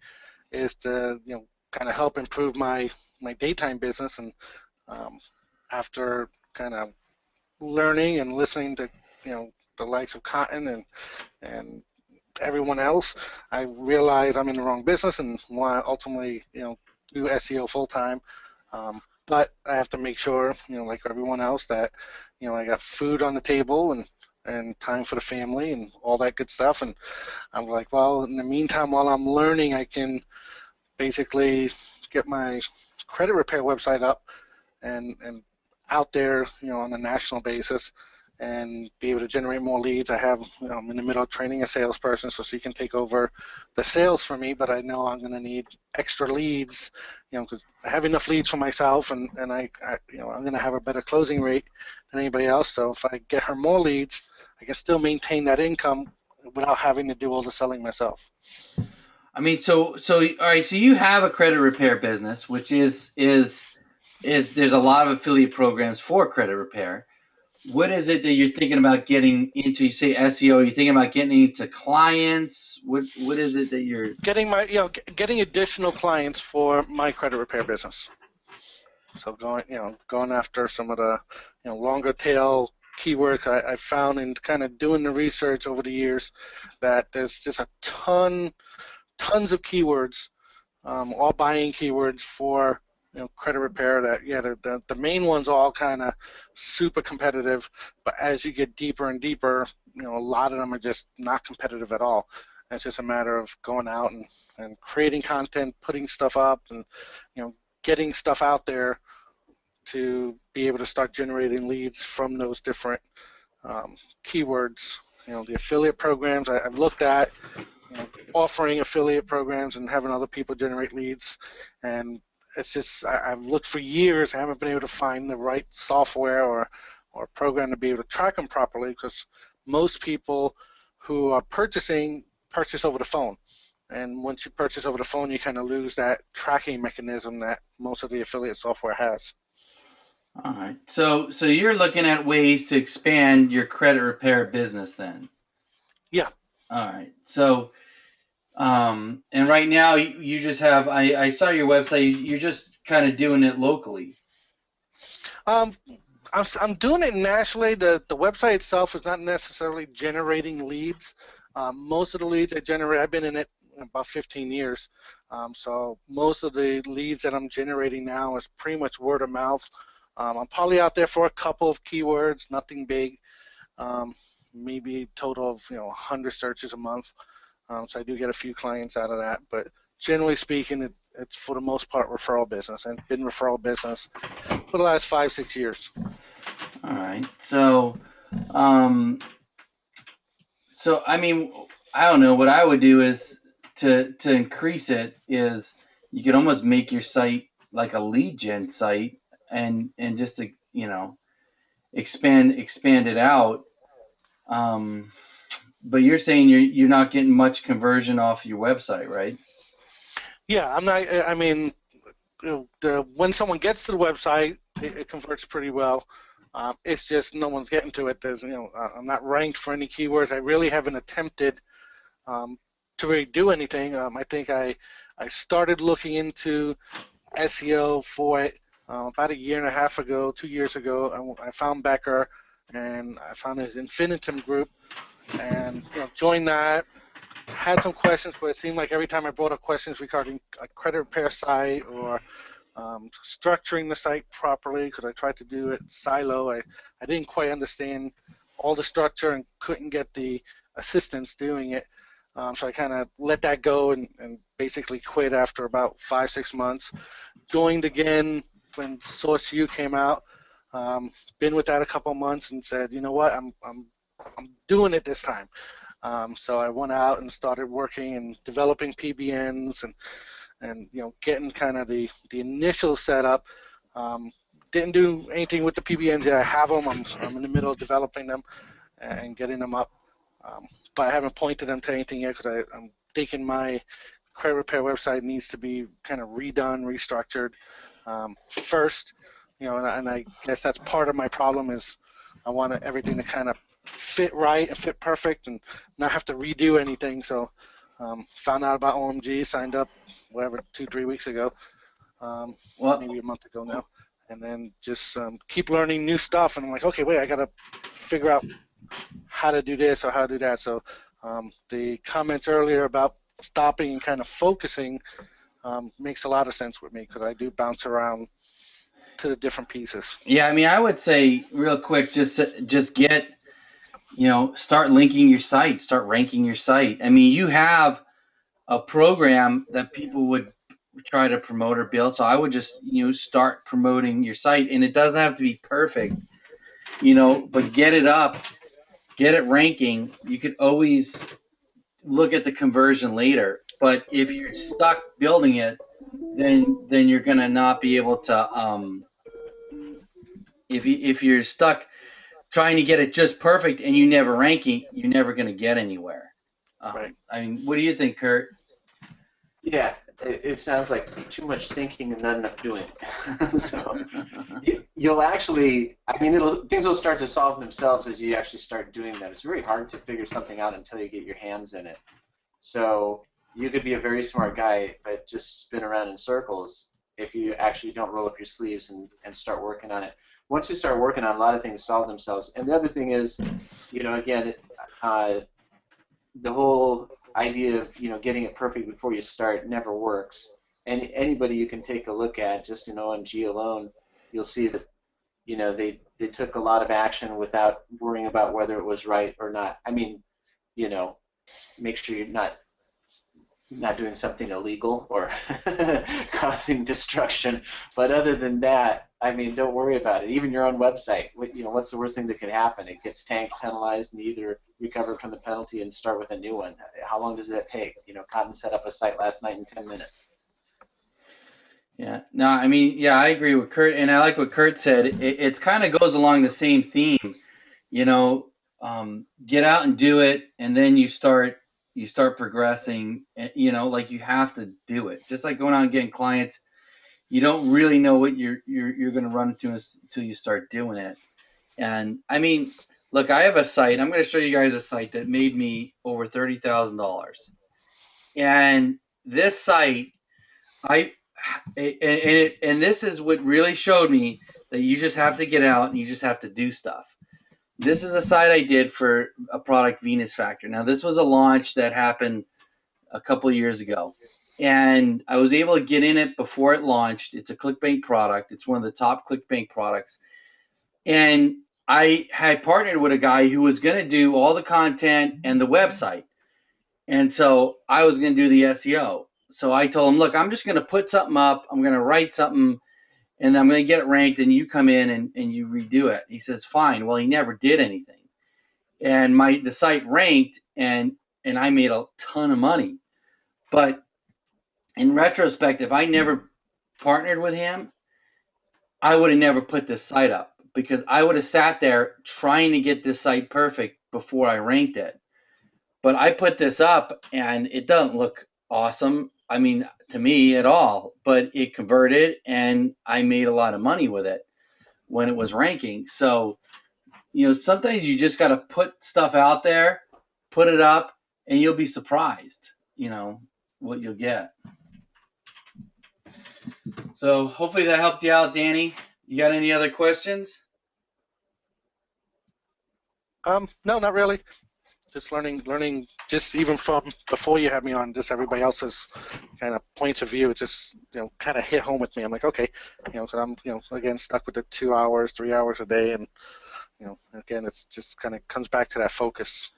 is to, kind of help improve my daytime business. And um, after kind of learning and listening to, the likes of Cotton and everyone else, I realize I'm in the wrong business and want to ultimately, do SEO full time. But I have to make sure, like everyone else, that, I got food on the table and time for the family and all that good stuff. And I'm like, well, in the meantime, while I'm learning, I can basically get my credit repair website up and out there, on a national basis, and be able to generate more leads. I have, I'm in the middle of training a salesperson so she can take over the sales for me, but I know I'm going to need extra leads, because I have enough leads for myself, and I'm going to have a better closing rate than anybody else. So if I get her more leads, I can still maintain that income without having to do all the selling myself. I mean, so all right. So you have a credit repair business, which is there's a lot of affiliate programs for credit repair. What is it that you're thinking about getting into? You say SEO. You're thinking about getting into clients. What is it that you're Getting additional clients for my credit repair business. So going after some of the, longer tail keywords I found in kind of doing the research over the years, that there's just tons of keywords, all buying keywords for, credit repair. That the main ones all kind of super competitive, but as you get deeper and deeper, a lot of them are just not competitive at all. And it's just a matter of going out and creating content, putting stuff up, and getting stuff out there to be able to start generating leads from those different keywords. The affiliate programs I've looked at, offering affiliate programs and having other people generate leads, and it's just I've looked for years. I haven't been able to find the right software or program to be able to track them properly, because most people who are purchase over the phone. And once you purchase over the phone, you kind of lose that tracking mechanism that most of the affiliate software has. all right? So you're looking at ways to expand your credit repair business then. Yeah. All right. So and right now you just have I saw your website. You're just kind of doing it locally. Um, I'm doing it nationally. The website itself is not necessarily generating leads. Most of the leads I generate, I've been in it about 15 years. So most of the leads that I'm generating now is pretty much word of mouth. I'm probably out there for a couple of keywords, nothing big. Maybe a total of 100 searches a month. So I do get a few clients out of that. But generally speaking, it's for the most part referral business, and been referral business for the last 5-6 years. All right. So I mean, I don't know. What I would do is to increase it is you could almost make your site like a lead gen site and just expand it out. But you're saying you're not getting much conversion off your website, right? Yeah, I'm not. I mean, when someone gets to the website, it converts pretty well. It's just no one's getting to it. I'm not ranked for any keywords. I really haven't attempted to really do anything. I think I started looking into SEO for it about a year and a half ago, 2 years ago. I found Becker, and I found his Infinitum group, and joined that. Had some questions, but it seemed like every time I brought up questions regarding a credit repair site or structuring the site properly, because I tried to do it silo, I didn't quite understand all the structure and couldn't get the assistance doing it. So I kind of let that go and basically quit after about 5-6 months. Joined again when Source U came out. Been with that a couple months and said, you know what, I'm doing it this time. So I went out and started working and developing PBNs and getting kind of the initial setup. Didn't do anything with the PBNs yet. I have them. I'm in the middle of developing them and getting them up. But I haven't pointed them to anything yet because I'm thinking my credit repair website needs to be kind of redone, restructured first. And I guess that's part of my problem is I want everything to kind of fit right and fit perfect and not have to redo anything. So found out about OMG, signed up, 2-3 weeks ago, maybe a month ago now, and then just keep learning new stuff. And I'm like, okay, wait, I got to figure out how to do this or how to do that. So the comments earlier about stopping and kind of focusing makes a lot of sense with me because I do bounce around to the different pieces. Yeah, I mean, I would say real quick, just get, start linking your site, start ranking your site. I mean, you have a program that people would try to promote or build, so I would just, start promoting your site, and it doesn't have to be perfect, but get it up, get it ranking. You could always look at the conversion later, but if you're stuck building it, then you're gonna not be able to. If you're stuck trying to get it just perfect and you never ranking, you're never gonna get anywhere. Right. I mean, what do you think, Kurt? Yeah, it sounds like too much thinking and not enough doing. So you'll actually, I mean, things will start to solve themselves as you actually start doing that. It's very hard to figure something out until you get your hands in it. So you could be a very smart guy, but just spin around in circles if you actually don't roll up your sleeves and start working on it. Once you start working on it, a lot of things solve themselves. And the other thing is, again, the whole idea of getting it perfect before you start never works. And anybody you can take a look at just in OMG alone, you'll see that they took a lot of action without worrying about whether it was right or not. I mean, make sure you're not doing something illegal or causing destruction. But other than that, I mean, don't worry about it. Even your own website, what's the worst thing that could happen? It gets tanked, penalized, and you either recover from the penalty and start with a new one. How long does that take? Cotton set up a site last night in 10 minutes. Yeah, no, I mean, yeah, I agree with Kurt, and I like what Kurt said. It's kind of goes along the same theme, get out and do it, and then you start progressing. Like you have to do it. Just like going out and getting clients, you don't really know what you're going to run into until you start doing it. And I mean, look, I have a site. I'm going to show you guys a site that made me over $30,000. And this site, and this is what really showed me that you just have to get out and you just have to do stuff. This is a site I did for a product, Venus Factor. Now, this was a launch that happened a couple of years ago, and I was able to get in it before it launched. It's a ClickBank product. It's one of the top ClickBank products. And I had partnered with a guy who was going to do all the content and the website. And so I was going to do the SEO. So I told him, look, I'm just going to put something up. I'm going to write something, and I'm going to get it ranked, and you come in and you redo it. He says, fine. Well, he never did anything. And the site ranked, and I made a ton of money. But in retrospect, if I never partnered with him, I would have never put this site up because I would have sat there trying to get this site perfect before I ranked it. But I put this up, and it doesn't look awesome. I mean, to me at all, but it converted and I made a lot of money with it when it was ranking. So, sometimes you just got to put stuff out there, put it up, and you'll be surprised, what you'll get. So hopefully that helped you out, Danny. You got any other questions? No, not really. Just learning just even from before you had me on, just everybody else's kind of points of view. It just kind of hit home with me. I'm like, okay, because I'm again stuck with the 2 hours, 3 hours a day, and again it's just kind of comes back to that focus.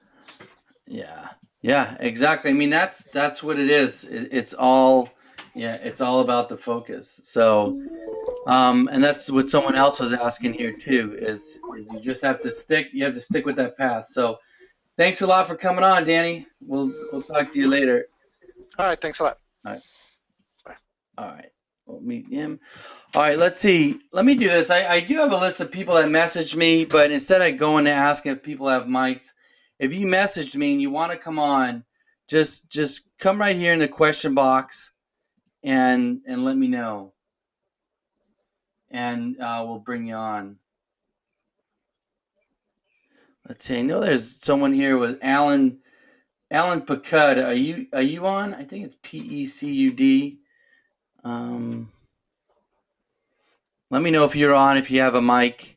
Yeah, exactly. I mean that's what it is. It's all about the focus. So And that's what someone else was asking here too. Is you just have to stick. You have to stick with that path. So thanks a lot for coming on, Danny. We'll talk to you later. All right, thanks a lot. All right. Bye. All right. We'll meet him. All right. Let's see. Let me do this. I do have a list of people that messaged me, but instead of going to ask if people have mics, if you messaged me and you want to come on, just come right here in the question box and let me know, and we'll bring you on. Let's see. I know there's someone here with Alan Pecud. Are you on? I think it's Pecud. Let me know if you're on, if you have a mic.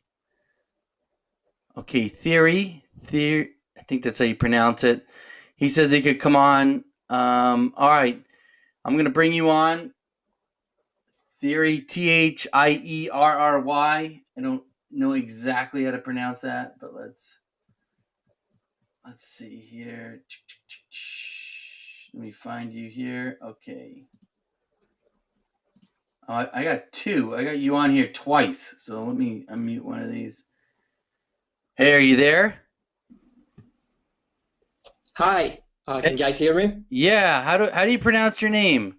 Okay, Theory. I think that's how you pronounce it. He says he could come on. All right. I'm going to bring you on. Theory, Thierry. I don't know exactly how to pronounce that, but let's see here. Let me find you here. Okay. Oh, I got two. I got you on here twice. So let me unmute one of these. Hey, are you there? Hi, can you guys hear me? Yeah. How do you pronounce your name?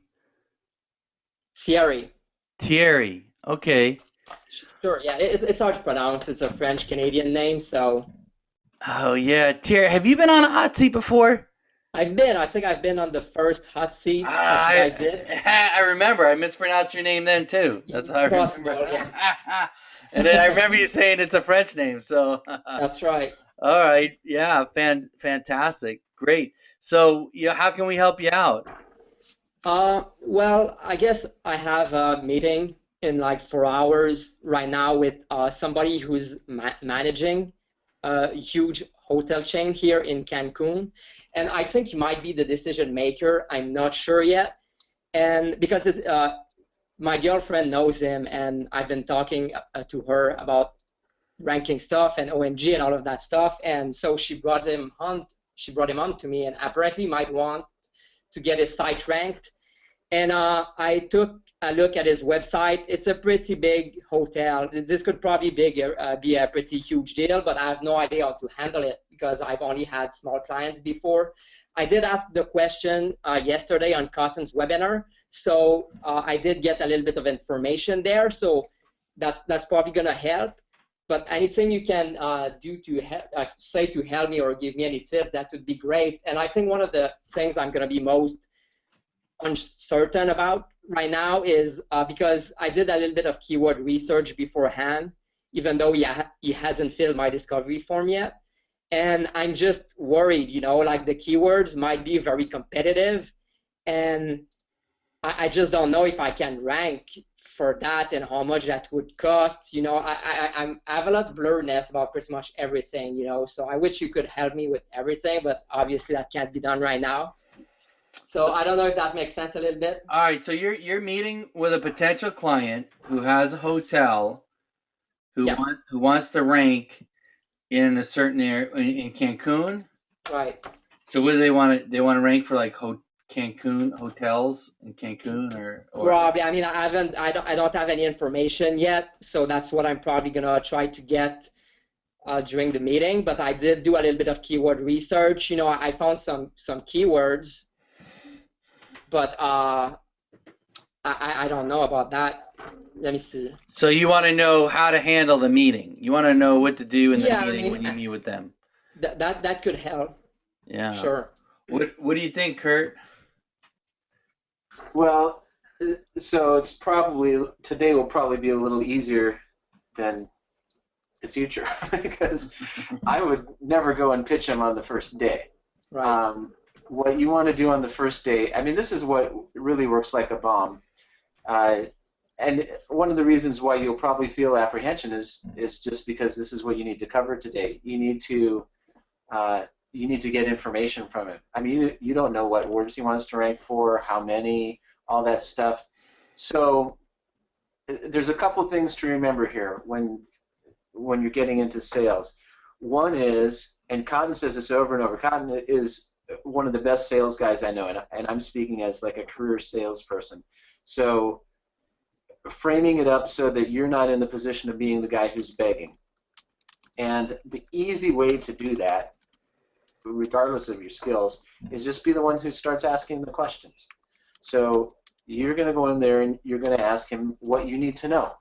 Thierry. Thierry. Okay. Sure, yeah, it's hard to pronounce. It's a French-Canadian name, so Oh yeah, Thierry. Have you been on a hot seat before? I think I've been on the first hot seat that you guys did. I remember. I mispronounced your name then too. That's how I remember. Possible, yeah. And then I remember you saying it's a French name. So. That's right. All right. Yeah. Fantastic. Great. So, yeah, how can we help you out? Well, I guess I have a meeting in like 4 hours right now with somebody who's managing a huge hotel chain here in Cancun, and I think he might be the decision maker. I'm not sure yet, and because my girlfriend knows him, and I've been talking to her about ranking stuff and OMG and all of that stuff, and so she brought him on. She brought him on to me, and apparently might want to get his site ranked. And I took a look at his website. It's a pretty big hotel. This could probably be a pretty huge deal, but I have no idea how to handle it because I've only had small clients before. I did ask the question yesterday on Cotton's webinar, so I did get a little bit of information there. So that's probably going to help. But anything you can do to say to help me or give me any tips, that would be great. And I think one of the things I'm going to be most uncertain about right now is because I did a little bit of keyword research beforehand, even though he hasn't filled my discovery form yet. And I'm just worried, like the keywords might be very competitive, and I just don't know if I can rank for that and how much that would cost. I have a lot of blurriness about pretty much everything, so I wish you could help me with everything, but obviously that can't be done right now. So I don't know if that makes sense a little bit. All right, so you're meeting with a potential client who has a hotel who wants to rank in a certain area in Cancun. Right. So what do they want to? They want to rank for like Cancun hotels in Cancun or probably. I mean, I don't have any information yet, so that's what I'm probably gonna try to get during the meeting. But I did do a little bit of keyword research. I found some keywords, but I don't know about that. Let me see. So you want to know how to handle the meeting. You want to know what to do in the meeting when you meet with them. That could help. Yeah. Sure. What do you think, Kurt? Well, so it's today will probably be a little easier than the future because I would never go and pitch them on the first day. Right. What you want to do on the first day, I mean, this is what really works like a bomb. And one of the reasons why you'll probably feel apprehension is just because this is what you need to cover today. You need to get information from him. I mean, you don't know what words he wants to rank for, how many, all that stuff. So there's a couple things to remember here when you're getting into sales. One is, and Cotton says this over and over, Cotton is one of the best sales guys I know, and I'm speaking as like a career salesperson. So framing it up so that you're not in the position of being the guy who's begging. And the easy way to do that, regardless of your skills, is just be the one who starts asking the questions. So you're going to go in there and you're going to ask him what you need to know.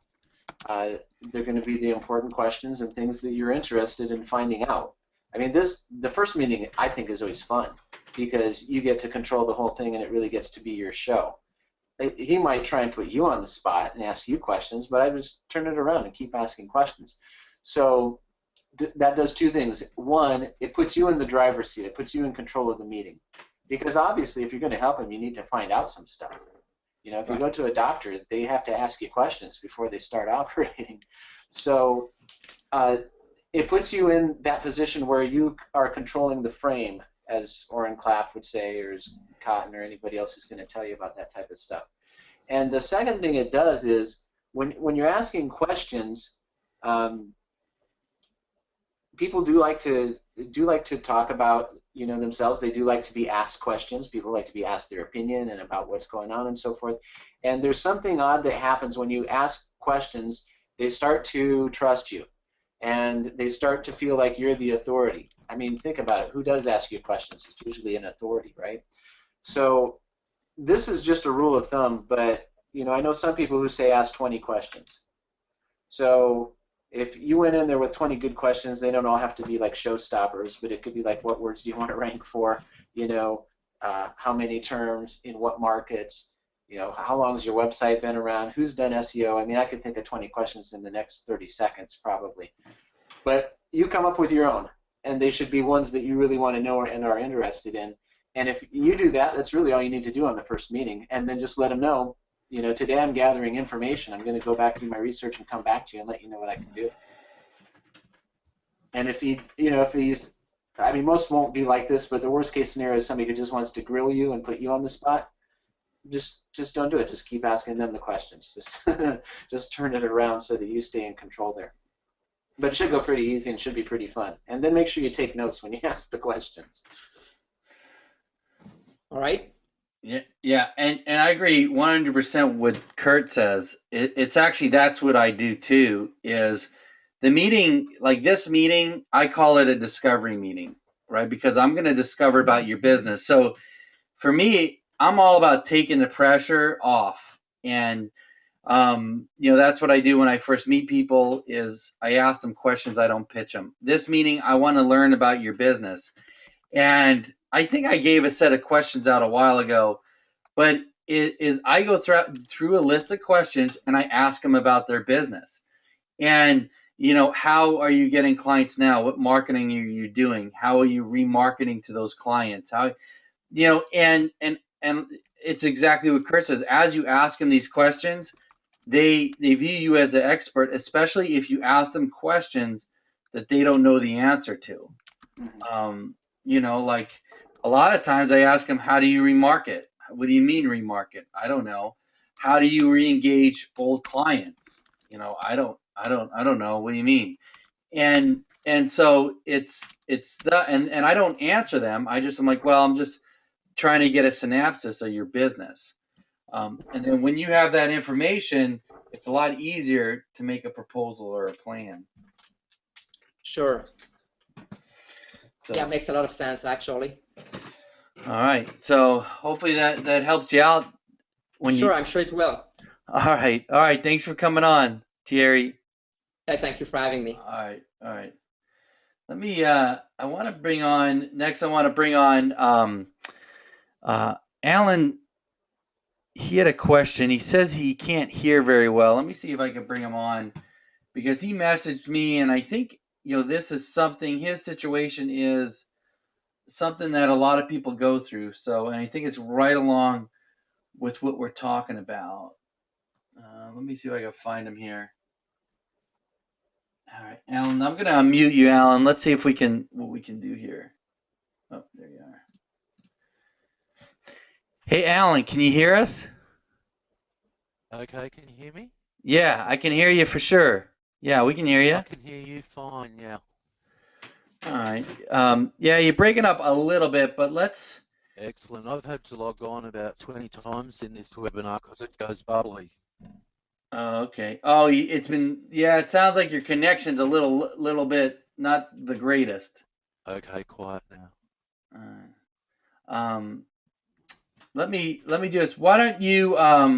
They're going to be the important questions and things that you're interested in finding out. I mean, the first meeting, I think, is always fun because you get to control the whole thing and it really gets to be your show. He might try and put you on the spot and ask you questions, but I just turn it around and keep asking questions. So that does two things. One, it puts you in the driver's seat. It puts you in control of the meeting. Because obviously, if you're going to help him, you need to find out some stuff. You know, if you go to a doctor, they have to ask you questions before they start operating. So it puts you in that position where you are controlling the frame, as Oren Klaff would say, or as Cotton or anybody else who's going to tell you about that type of stuff. And the second thing it does is when you're asking questions, people do like to talk about themselves. They do like to be asked questions. People like to be asked their opinion and about what's going on and so forth. And there's something odd that happens when you ask questions. They start to trust you, and they start to feel like you're the authority. I mean, think about it. Who does ask you questions? It's usually an authority, right? So this is just a rule of thumb, but I know some people who say ask 20 questions. So if you went in there with 20 good questions, they don't all have to be like showstoppers, but it could be like, what words do you want to rank for? How many terms in what markets? How long has your website been around? Who's done SEO? I mean, I could think of 20 questions in the next 30 seconds probably. But you come up with your own, and they should be ones that you really want to know and are interested in. And if you do that, that's really all you need to do on the first meeting, and then just let them know, today I'm gathering information. I'm going to go back and do my research and come back to you and let you know what I can do. And if he's, I mean, most won't be like this, but the worst case scenario is somebody who just wants to grill you and put you on the spot. Just don't do it. Just keep asking them the questions. Just turn it around so that you stay in control there. But it should go pretty easy and should be pretty fun. And then make sure you take notes when you ask the questions. All right. Yeah, and I agree 100% with Kurt says. It's actually, that's what I do too, is the meeting, like this meeting, I call it a discovery meeting, right? Because I'm going to discover about your business. So for me, I'm all about taking the pressure off. And, that's what I do when I first meet people is I ask them questions, I don't pitch them. This meeting, I want to learn about your business. And I think I gave a set of questions out a while ago, but I go through a list of questions and I ask them about their business. And, how are you getting clients now? What marketing are you doing? How are you remarketing to those clients? How, and it's exactly what Kurt says. As you ask them these questions, they view you as an expert, especially if you ask them questions that they don't know the answer to. Like a lot of times I ask them, how do you remarket? What do you mean remarket? I don't know. How do you re-engage old clients? I don't know. What do you mean? And so it's and I don't answer them. I'm like, well, I'm just trying to get a synopsis of your business. And then when you have that information, it's a lot easier to make a proposal or a plan. Sure. So, yeah, makes a lot of sense actually. All right. So hopefully that helps you out. Sure, I'm sure it will. All right. All right. Thanks for coming on, Thierry. Thank you for having me. All right. All right. Let me, I want to bring on Alan. He had a question. He says he can't hear very well. Let me see if I can bring him on because he messaged me, and I think, this is something, his situation is something that a lot of people go through. So, and I think it's right along with what we're talking about. Let me see if I can find him here. All right, Alan, I'm going to unmute you, Alan. Let's see if what we can do here. Oh, there you are. Hey, Alan, can you hear us? Okay, can you hear me? Yeah, I can hear you for sure. Yeah, we can hear you. I can hear you fine, yeah. All right. Yeah, you're breaking up a little bit, but let's... Excellent. I've had to log on about 20 times in this webinar because it goes bubbly. Oh, okay. Oh, it's been, yeah, it sounds like your connection's a little bit not the greatest. Okay, quiet now. Um, let me do this. Why don't you let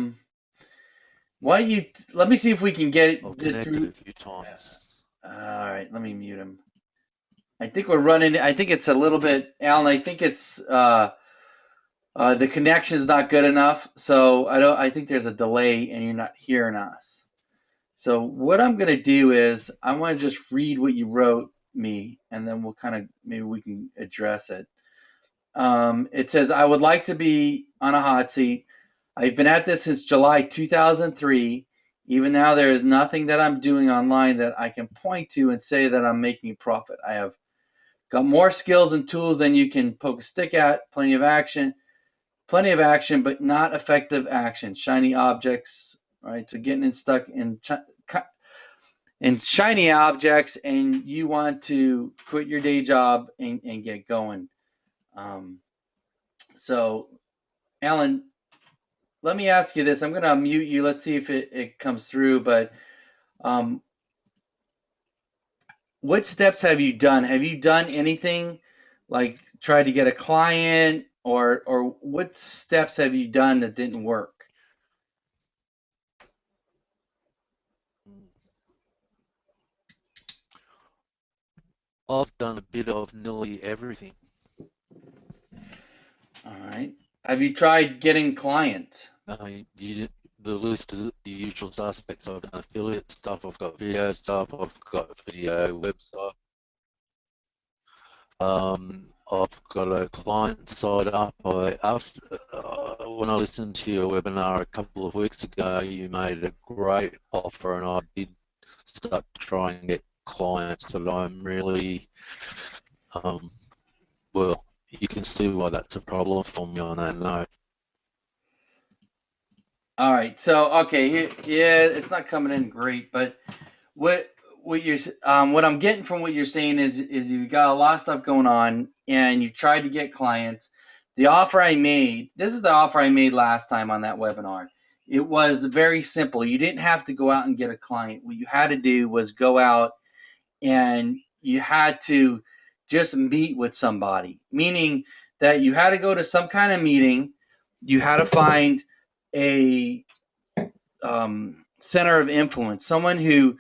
me see if we can get I've it connected through. a few times. All right, let me mute him. I think we're running. I think it's a little bit, Alan. I think it's the connection's not good enough. So I don't. I think there's a delay, and you're not hearing us. So what I'm gonna do is I want to just read what you wrote me, and then we'll kind of maybe we can address it. It says, I would like to be on a hot seat. I've been at this since July 2003. Even now, there is nothing that I'm doing online that I can point to and say that I'm making a profit. I have got more skills and tools than you can poke a stick at. Plenty of action, but not effective action. Shiny objects, right? So getting stuck in shiny objects, and you want to quit your day job and get going. Um, so, Alan, let me ask you this. I'm going to unmute you. Let's see if it comes through. But um, what steps have you done? Have you done anything like try to get a client, or what steps have you done that didn't work? I've done a bit of nearly everything. All right. Have you tried getting clients? The list is the usual suspects. I've done affiliate stuff, I've got video stuff, I've got video website. I've got a client side up. When I listened to your webinar a couple of weeks ago, you made a great offer, and I did start to try and get clients, but I'm really, well, you can see why that's a problem for me on that note. All right. So, okay, yeah, it's not coming in great, but what what I'm getting from what you're saying is you've got a lot of stuff going on and you tried to get clients. The offer I made, this is the offer I made last time on that webinar. It was very simple. You didn't have to go out and get a client. What you had to do was go out and you had to just meet with somebody, meaning that you had to go to some kind of meeting. You had to find a center of influence, someone who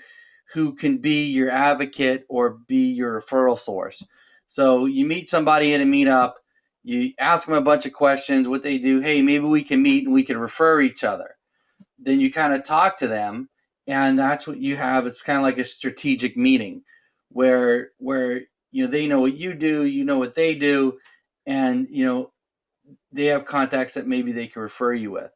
can be your advocate or be your referral source. So you meet somebody at a meetup, you ask them a bunch of questions, what they do. Hey, maybe we can meet and we can refer each other. Then you kind of talk to them, and that's what you have. It's kind of like a strategic meeting, where they know what you do, you know what they do, and they have contacts that maybe they can refer you with.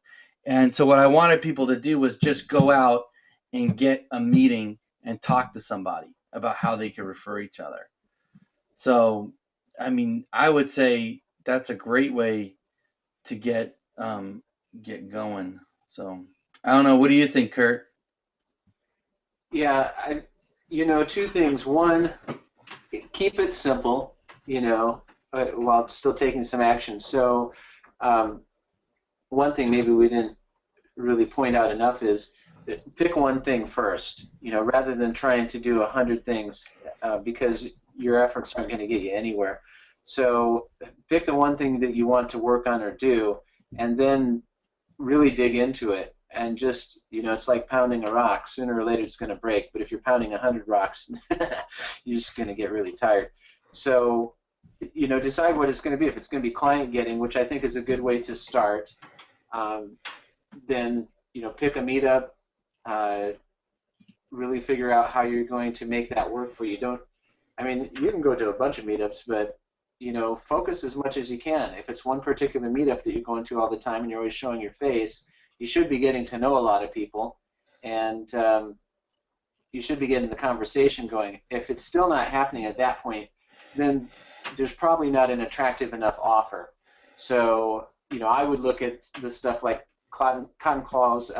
And so what I wanted people to do was just go out and get a meeting and talk to somebody about how they can refer each other. So, I mean, I would say that's a great way to get going. So, I don't know. What do you think, Kurt? Yeah, two things. One, keep it simple, while still taking some action. So, one thing maybe we didn't really point out enough is pick one thing first, rather than trying to do 100 things, because your efforts aren't going to get you anywhere. So pick the one thing that you want to work on or do, and then really dig into it. And just, it's like pounding a rock. Sooner or later it's going to break, but if you're pounding 100 rocks, you're just going to get really tired. So, decide what it's going to be. If it's going to be client getting, which I think is a good way to start, then pick a meetup, really figure out how you're going to make that work for you. You can go to a bunch of meetups, but focus as much as you can. If it's one particular meetup that you're going to all the time and you're always showing your face, you should be getting to know a lot of people, and you should be getting the conversation going. If it's still not happening at that point, then there's probably not an attractive enough offer. So, I would look at the stuff like Cotton Claw's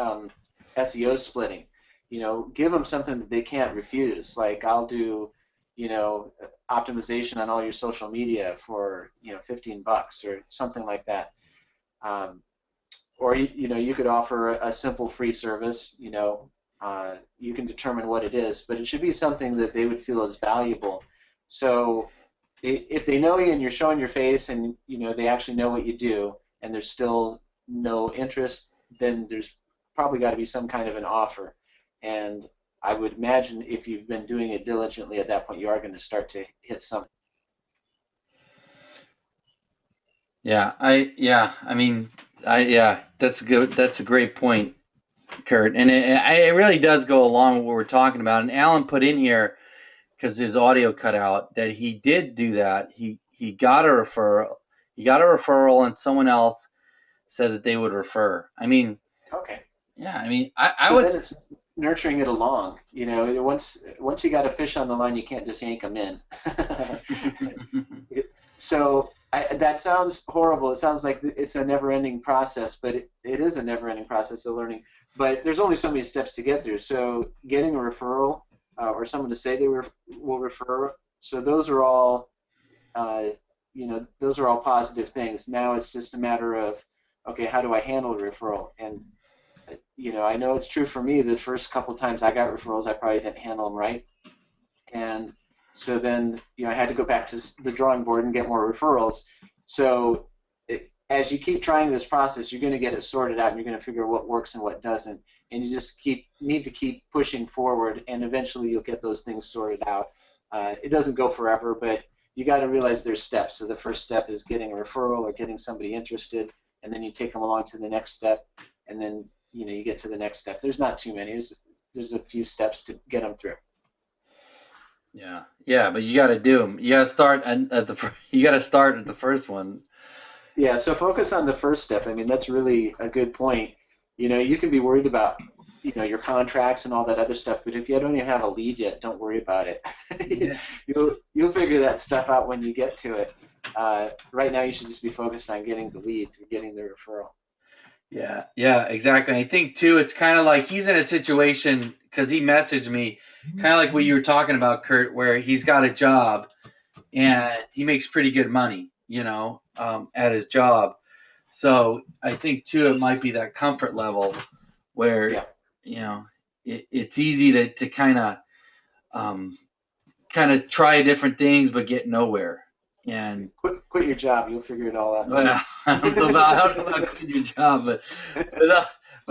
SEO splitting. Give them something that they can't refuse. Like, I'll do, optimization on all your social media for, $15 or something like that. or you could offer a simple free service. You can determine what it is, but it should be something that they would feel is valuable. So if they know you and you're showing your face and they actually know what you do and there's still no interest, then there's probably got to be some kind of an offer. And I would imagine if you've been doing it diligently at that point, you are going to start to hit something. Yeah, that's good. That's a great point, Kurt. And it really does go along with what we're talking about. And Alan put in here, because his audio cut out, that he did do that. He got a referral. He got a referral, and someone else said that they would refer. I mean, Okay. yeah. I mean, I So would. then it's nurturing it along. Once you got a fish on the line, you can't just yank them in. So that sounds horrible. It sounds like it's a never-ending process, but it is a never-ending process of learning. But there's only so many steps to get through. So getting a referral or someone to say they will refer. So those are all, those are all positive things. Now it's just a matter of, okay, how do I handle a referral? And I know it's true for me. The first couple times I got referrals, I probably didn't handle them right, and so then I had to go back to the drawing board and get more referrals. So as you keep trying this process, you're going to get it sorted out, and you're going to figure out what works and what doesn't, and you just need to keep pushing forward, and eventually you'll get those things sorted out. It doesn't go forever, but you got to realize there's steps. So the first step is getting a referral or getting somebody interested, and then you take them along to the next step, and then you get to the next step. There's not too many. There's a few steps to get them through. Yeah, but you got to do them. You got to start you got to start at the first one. Yeah, so focus on the first step. I mean, that's really a good point. You can be worried about your contracts and all that other stuff, but if you don't even have a lead yet, don't worry about it. Yeah. You'll figure that stuff out when you get to it. Right now, you should just be focused on getting the lead, getting the referral. Yeah, exactly. I think too, it's kind of like he's in a situation, because he messaged me, kind of like what you were talking about, Kurt, where he's got a job and he makes pretty good money, at his job. So I think too, it might be that comfort level where, it's easy to kind of try different things but get nowhere. And quit your job, you'll figure it all out. Well, I don't know about quitting your job, but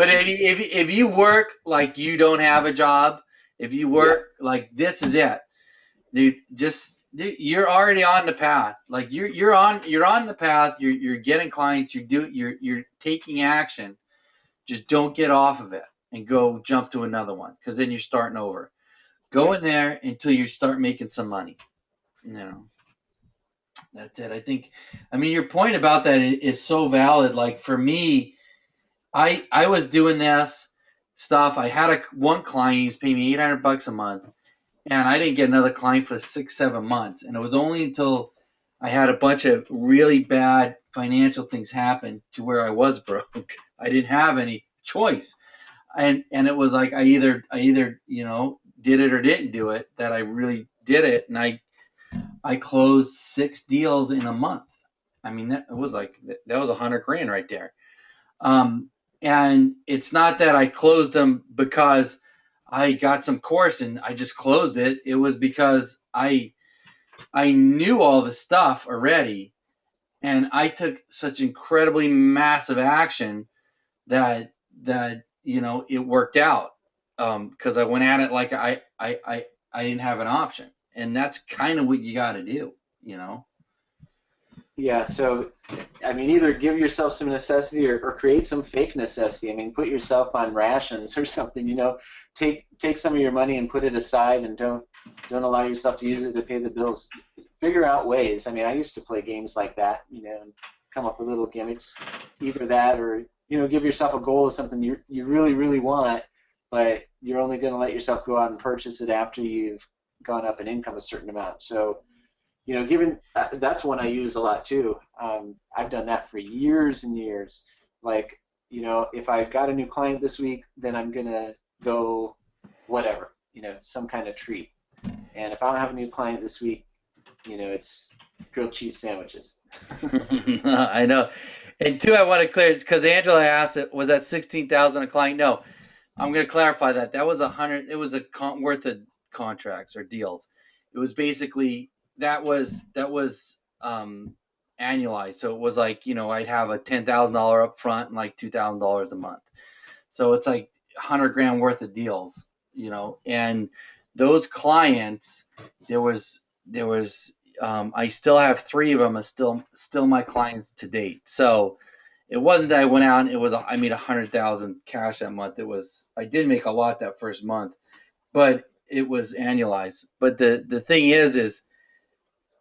if you work like you don't have a job, if you work like this is it, dude, you're already on the path. Like you're on the path. You're getting clients. You're taking action. Just don't get off of it and go jump to another one, because then you're starting over. Go in there until you start making some money. That's it. I mean, your point about that is so valid. Like for me, I was doing this stuff. I had one client, he was paying me $800 a month, and I didn't get another client for 6-7 months. And it was only until I had a bunch of really bad financial things happen to where I was broke. I didn't have any choice. And it was like I either did it or didn't do it, that I really did it. And I closed 6 deals in a month. I mean, that was $100,000 right there. And it's not that I closed them because I got some course and I just closed it. It was because I knew all the stuff already, and I took such incredibly massive action that it worked out, because I went at it like I didn't have an option. And that's kind of what you got to do, Yeah, so, I mean, either give yourself some necessity or create some fake necessity. I mean, put yourself on rations or something, Take some of your money and put it aside, and don't allow yourself to use it to pay the bills. Figure out ways. I mean, I used to play games like that, and come up with little gimmicks. Either that or, give yourself a goal of something you really, really want, but you're only going to let yourself go out and purchase it after you've gone up in income a certain amount. So, that's one I use a lot too. I've done that for years and years. Like, if I got a new client this week, then I'm going to go whatever, some kind of treat. And if I don't have a new client this week, it's grilled cheese sandwiches. I know. And two, I want to clear because Angela asked it, was that 16,000 a client? No, I'm going to clarify that. That was 100. It was worth of contracts or deals. It was basically that was annualized. So it was like, I'd have a $10,000 up front and like $2,000 a month. So it's like 100 grand worth of deals, and those clients, there was I still have three of them as still my clients to date. So it wasn't that I went out and I made 100,000 cash that month. I did make a lot that first month, but it was annualized. But the thing is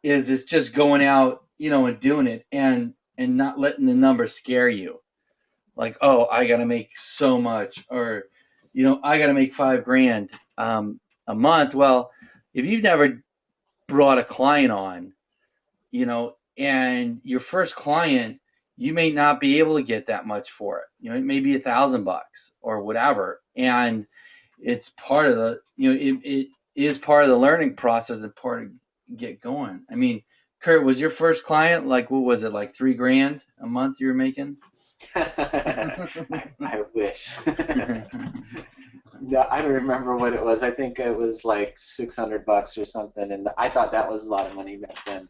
it's just going out, and doing it and not letting the numbers scare you. Like, oh, I got to make so much, or, I got to make 5 grand a month. Well, if you've never brought a client on, and your first client, you may not be able to get that much for it. It may be $1,000 or whatever. And it's part of it is part of the learning process and part of get going. I mean, Kurt, was your first client like, what was it, like 3 grand a month you were making? I wish. No, I don't remember what it was. I think it was like $600 or something, and I thought that was a lot of money back then.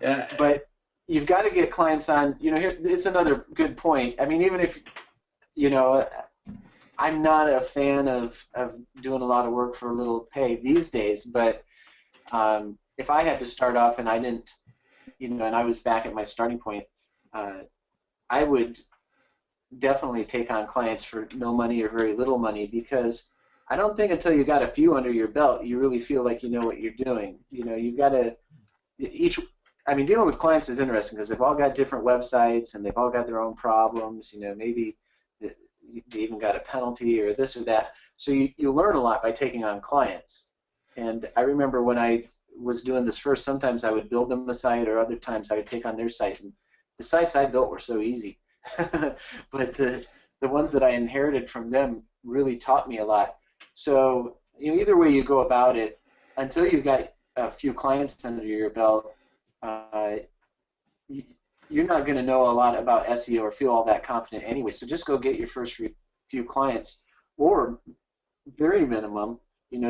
Yeah. But you've got to get clients on. Here it's another good point. I mean, even if I'm not a fan of doing a lot of work for a little pay these days, but if I had to start off and I didn't, and I was back at my starting point, I would definitely take on clients for no money or very little money, because I don't think until you got a few under your belt you really feel like you know what you're doing. You've got to dealing with clients is interesting because they've all got different websites and they've all got their own problems. Maybe they even got a penalty or this or that. So you learn a lot by taking on clients. And I remember when I was doing this first, sometimes I would build them a site, or other times I would take on their site. And the sites I built were so easy. But the ones that I inherited from them really taught me a lot. So either way you go about it, until you've got a few clients under your belt, you're not going to know a lot about SEO or feel all that confident anyway. So just go get your first few clients, or very minimum,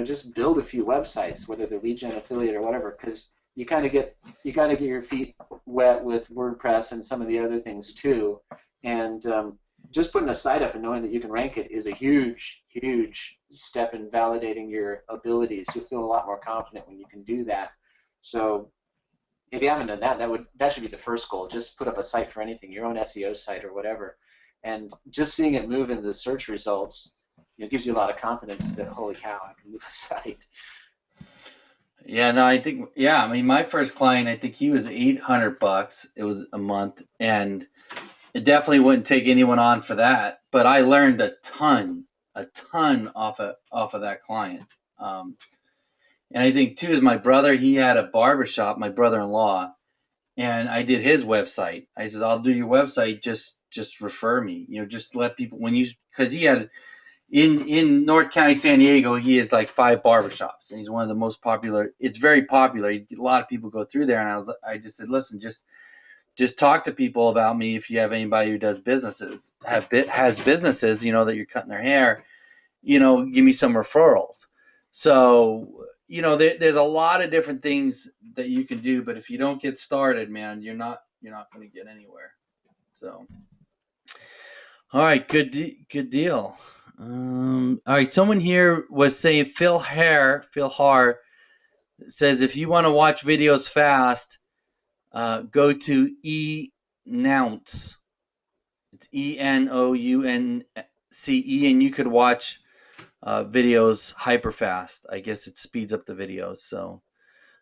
just build a few websites, whether they're lead gen, affiliate, or whatever, because you got to get your feet wet with WordPress and some of the other things too. And just putting a site up and knowing that you can rank it is a huge, huge step in validating your abilities. You'll feel a lot more confident when you can do that. So if you haven't done that, that should be the first goal. Just put up a site for anything, your own SEO site or whatever. And just seeing it move into the search results, gives you a lot of confidence that, holy cow, I can move a site. Yeah, no, I think, my first client, I think he was $800. It was a month, and it definitely wouldn't take anyone on for that. But I learned a ton off of that client. And I think too is my brother. He had a barbershop, my brother-in-law, and I did his website. I said, I'll do your website. Just refer me. Just let people because he had. In North County, San Diego, he has like 5 barbershops, and he's one of the most popular. It's very popular. A lot of people go through there, and I just said, listen, just talk to people about me if you have anybody who does businesses, has businesses, that you're cutting their hair, give me some referrals. So, there's a lot of different things that you can do, but if you don't get started, man, you're not going to get anywhere. So, all right, good deal. All right, someone here was saying Phil Har says if you want to watch videos fast, go to eNounce. It's ENOUNCE, and you could watch videos hyper fast. I guess it speeds up the videos, so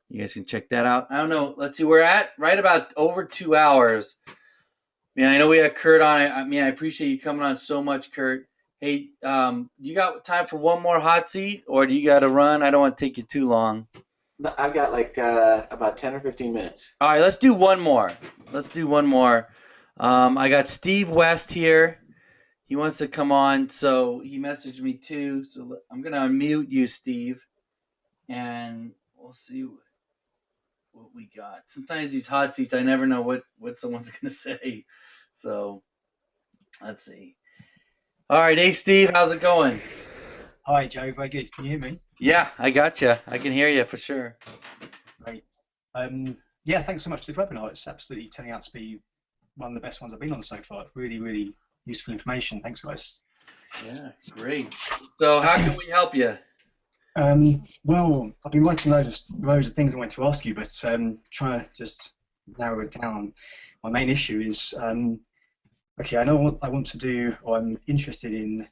you guys can check that out. I don't know. Let's see. We're at right about over 2 hours. Man, I know we had Kurt on. I appreciate you coming on so much, Kurt. Hey, you got time for one more hot seat, or do you got to run? I don't want to take you too long. No, I've got like about 10 or 15 minutes. All right, let's do one more. I got Steve West here. He wants to come on, so he messaged me too. So I'm going to unmute you, Steve, and we'll see what we got. Sometimes these hot seats, I never know what someone's gonna say. So let's see. All right, hey Steve, how's it going? Hi, Joe. Very good. Can you hear me? Yeah, I got you. I can hear you for sure. Great. Yeah, thanks so much for the webinar. It's absolutely turning out to be one of the best ones I've been on so far. It's really, really useful information. Thanks, guys. Yeah, great. So how can we help you? Well, I've been writing loads of things I wanted to ask you, but trying to just narrow it down. My main issue is, okay, I know what I want to do, or I'm interested in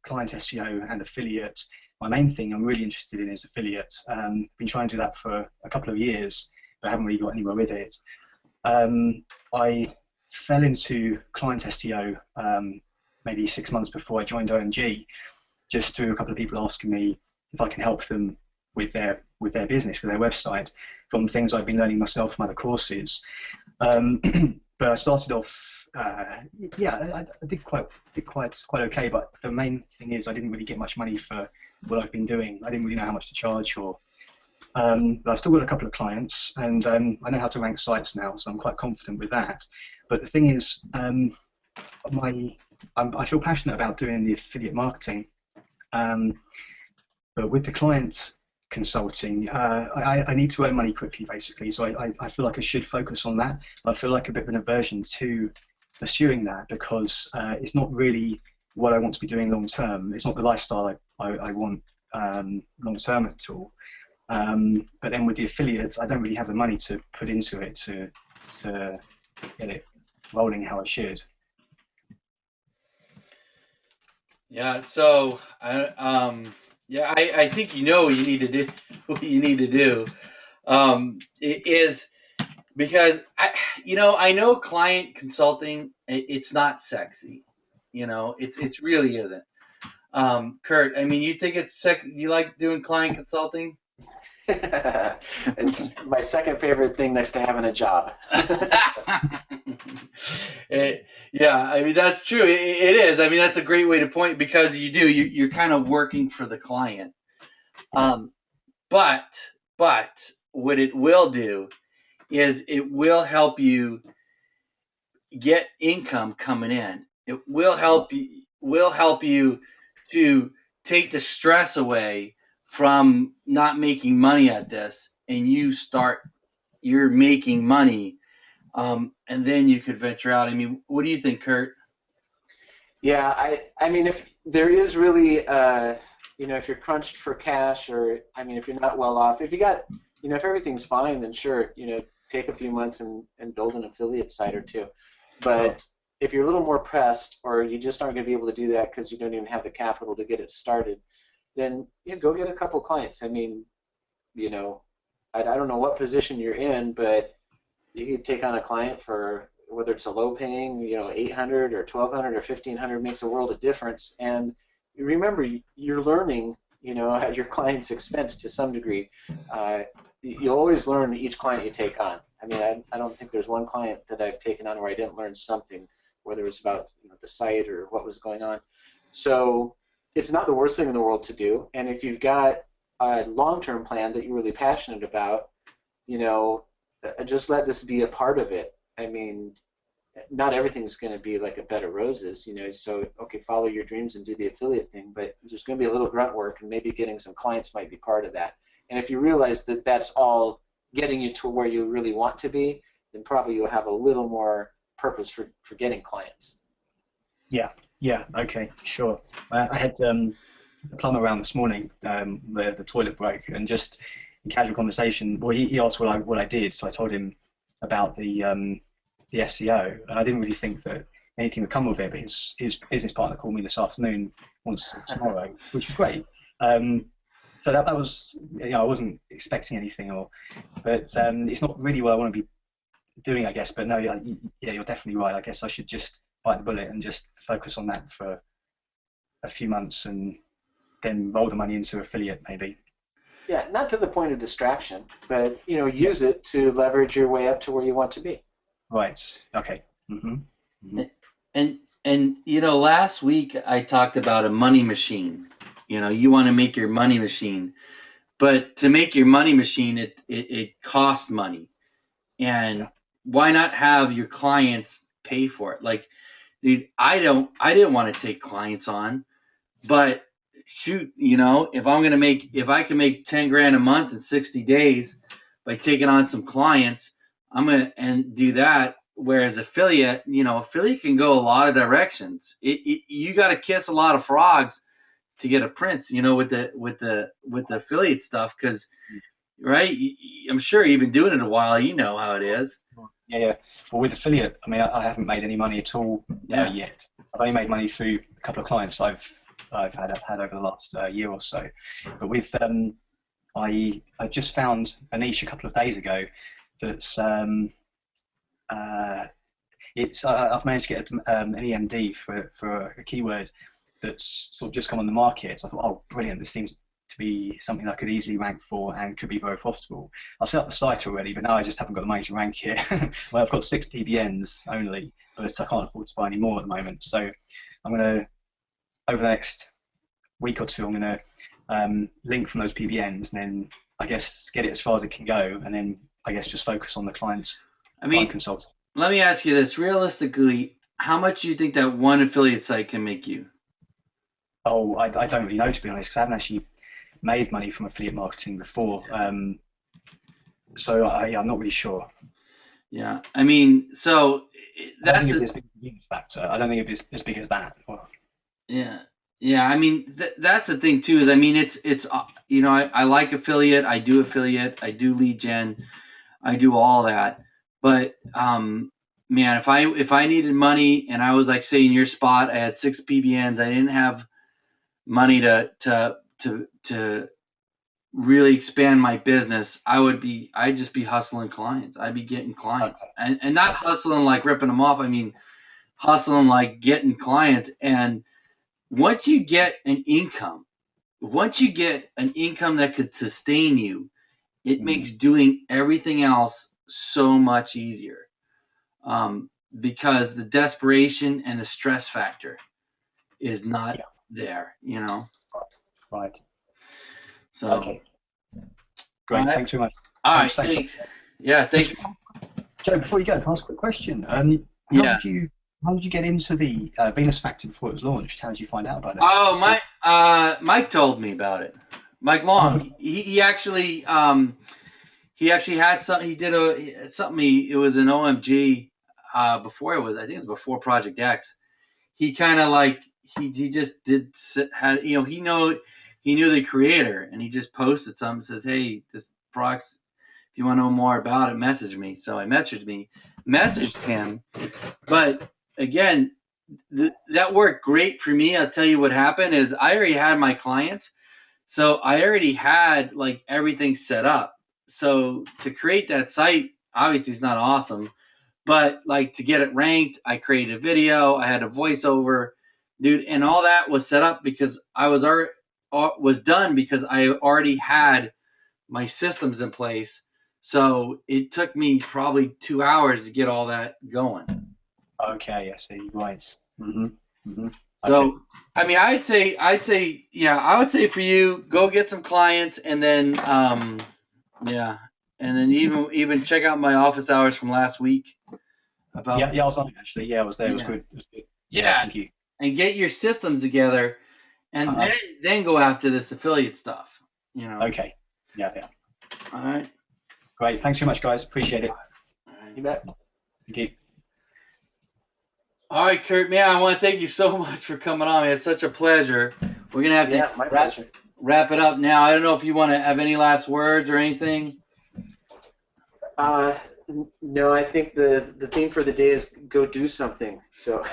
client SEO and affiliate. My main thing I'm really interested in is affiliate. Been trying to do that for a couple of years, but haven't really got anywhere with it. I fell into client SEO maybe 6 months before I joined OMG, just through a couple of people asking me if I can help them with their business, with their website, from things I've been learning myself from other courses. But I started off, yeah, I did quite okay. But the main thing is I didn't really get much money for what I've been doing. I didn't really know how much to charge, or but I've still got a couple of clients, and I know how to rank sites now, so I'm quite confident with that. But the thing is, I feel passionate about doing the affiliate marketing, but with the client consulting, I need to earn money quickly, basically. So I feel like I should focus on that. I feel like a bit of an aversion to pursuing that because it's not really what I want to be doing long term. It's not the lifestyle I want long term at all. But then with the affiliates, I don't really have the money to put into it to get it rolling how I should. Yeah, so I think you know what you need to do. What you need to do is because I know client consulting. It's not sexy, It's really isn't. Kurt, I mean, you think it's you like doing client consulting? It's my second favorite thing next to having a job. Yeah, I mean that's true. It is. I mean that's a great way to point because you're kind of working for the client. But what it will do is it will help you get income coming in. It will help you to take the stress away from not making money at this, and you're making money, and then you could venture out. I mean, what do you think, Kurt? Yeah, I mean, if there is really, if you're crunched for cash, or I mean, if you're not well off, if you got, if everything's fine, then sure, take a few months and build an affiliate site or two. But if you're a little more pressed, or you just aren't going to be able to do that because you don't even have the capital to get it started, then go get a couple clients. I mean, I don't know what position you're in, but you could take on a client for whether it's a low paying, $800 or $1,200 or $1,500 makes a world of difference. And remember, you're learning, at your client's expense to some degree. You'll always learn each client you take on. I mean, I don't think there's one client that I've taken on where I didn't learn something, whether it's about the site or what was going on. So it's not the worst thing in the world to do. And if you've got a long-term plan that you're really passionate about, just let this be a part of it. I mean, not everything's going to be like a bed of roses, so, okay, follow your dreams and do the affiliate thing, but there's going to be a little grunt work, and maybe getting some clients might be part of that. And if you realize that that's all getting you to where you really want to be, then probably you'll have a little more purpose for getting clients. Yeah, okay, sure. I had a plumber around this morning, the toilet broke, and just in casual conversation, well, he asked what I did, so I told him about the SEO, and I didn't really think that anything would come of it, but his business partner called me this afternoon, wants tomorrow, which was great. So that was, I wasn't expecting anything, but it's not really what I want to be doing, I guess. But no, yeah, you're definitely right. I guess I should just bite the bullet and just focus on that for a few months, and then roll the money into affiliate, maybe. Yeah, not to the point of distraction, but use it to leverage your way up to where you want to be. Right. Okay. Mm-hmm. And last week I talked about a money machine. You want to make your money machine. but to make your money machine, it costs money. And why not have your clients pay for it? Like, dude, I didn't want to take clients on, but shoot, if I can make 10 grand a month in 60 days by taking on some clients, I'm gonna and do that. Whereas affiliate, affiliate can go a lot of directions. You got to kiss a lot of frogs to get a prince, with the affiliate stuff, because right, I'm sure you've been doing it a while. You know how it is. Yeah. Well, with affiliate, I mean, I haven't made any money at all yet. I've only made money through a couple of clients I've had over the last year or so. But with I just found a niche a couple of days ago that's I've managed to get an EMD for a keyword that's sort of just come on the market. So I thought, oh, brilliant! This seems to be something I could easily rank for and could be very profitable. I've set up the site already, but now I just haven't got the money to rank it. Well, I've got 6 PBNs only, but I can't afford to buy any more at the moment. So I'm going to, over the next week or two, I'm going to link from those PBNs, and then I guess get it as far as it can go, and then I guess just focus on the client consult. Let me ask you this. Realistically, how much do you think that one affiliate site can make you? Oh, I don't really know, to be honest, because I haven't actually made money from affiliate marketing before. So I'm not really sure. Yeah, I mean, so that's I don't think it'd be as big as the factor. I don't think it'd be as big as that. Yeah. I mean, that's the thing too. Is I mean, it's I like affiliate. I do affiliate. I do lead gen. I do all that. But man, if I needed money and I was like, say, in your spot, I had 6 PBNs. I didn't have money to really expand my business. I'd just be hustling clients. I'd be getting clients, and not hustling like ripping them off. I mean, hustling like getting clients. And once you get an income that could sustain you, it makes doing everything else so much easier, because the desperation and the stress factor is not there, Right. So okay. Great. Right. Thanks very much. All right. Thanks. Thanks. Joe, before you go, can I ask a quick question? How did you get into the Venus Factor before it was launched? How did you find out about it? Oh, Mike told me about it. Mike Long. He actually had something. He did something. It was an OMG before it was. I think it was before Project X. He kind of like he just he knew the creator, and he just posted something. Says, hey, this product, if you want to know more about it, message me. So I messaged him. But again, that worked great for me. I'll tell you what happened is I already had my clients, so I already had like everything set up. So to create that site, obviously it's not awesome, but like to get it ranked, I created a video, I had a voiceover, dude, and all that was set up because I was done because I already had my systems in place. So it took me probably 2 hours to get all that going. Okay, I see. Right. So, okay. I mean, I would say for you, go get some clients, and then, and then even check out my office hours from last week. I was on it actually. Yeah, I was there. It was good. Yeah, thank you. And get your systems together, and then go after this affiliate stuff. Okay. Yeah. All right. Great. Thanks so much, guys. Appreciate it. You bet. Thank you. All right, Kurt, man, I want to thank you so much for coming on. It's such a pleasure. We're going to have to wrap it up now. I don't know if you want to have any last words or anything. No, I think the theme for the day is go do something. So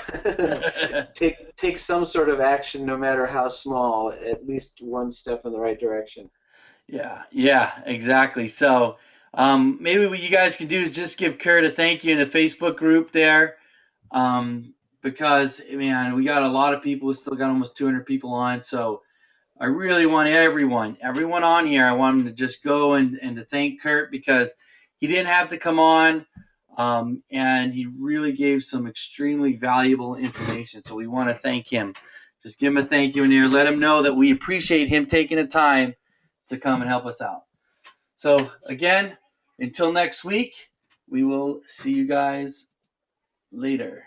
take some sort of action, no matter how small, at least one step in the right direction. Yeah, exactly. So maybe what you guys can do is just give Kurt a thank you in the Facebook group there. Because, man, we got a lot of people. We still got almost 200 people on. So I really want everyone on here. I want them to just go and to thank Kurt, because he didn't have to come on. And he really gave some extremely valuable information. So we want to thank him. Just give him a thank you in there. Let him know that we appreciate him taking the time to come and help us out. So again, until next week, we will see you guys later.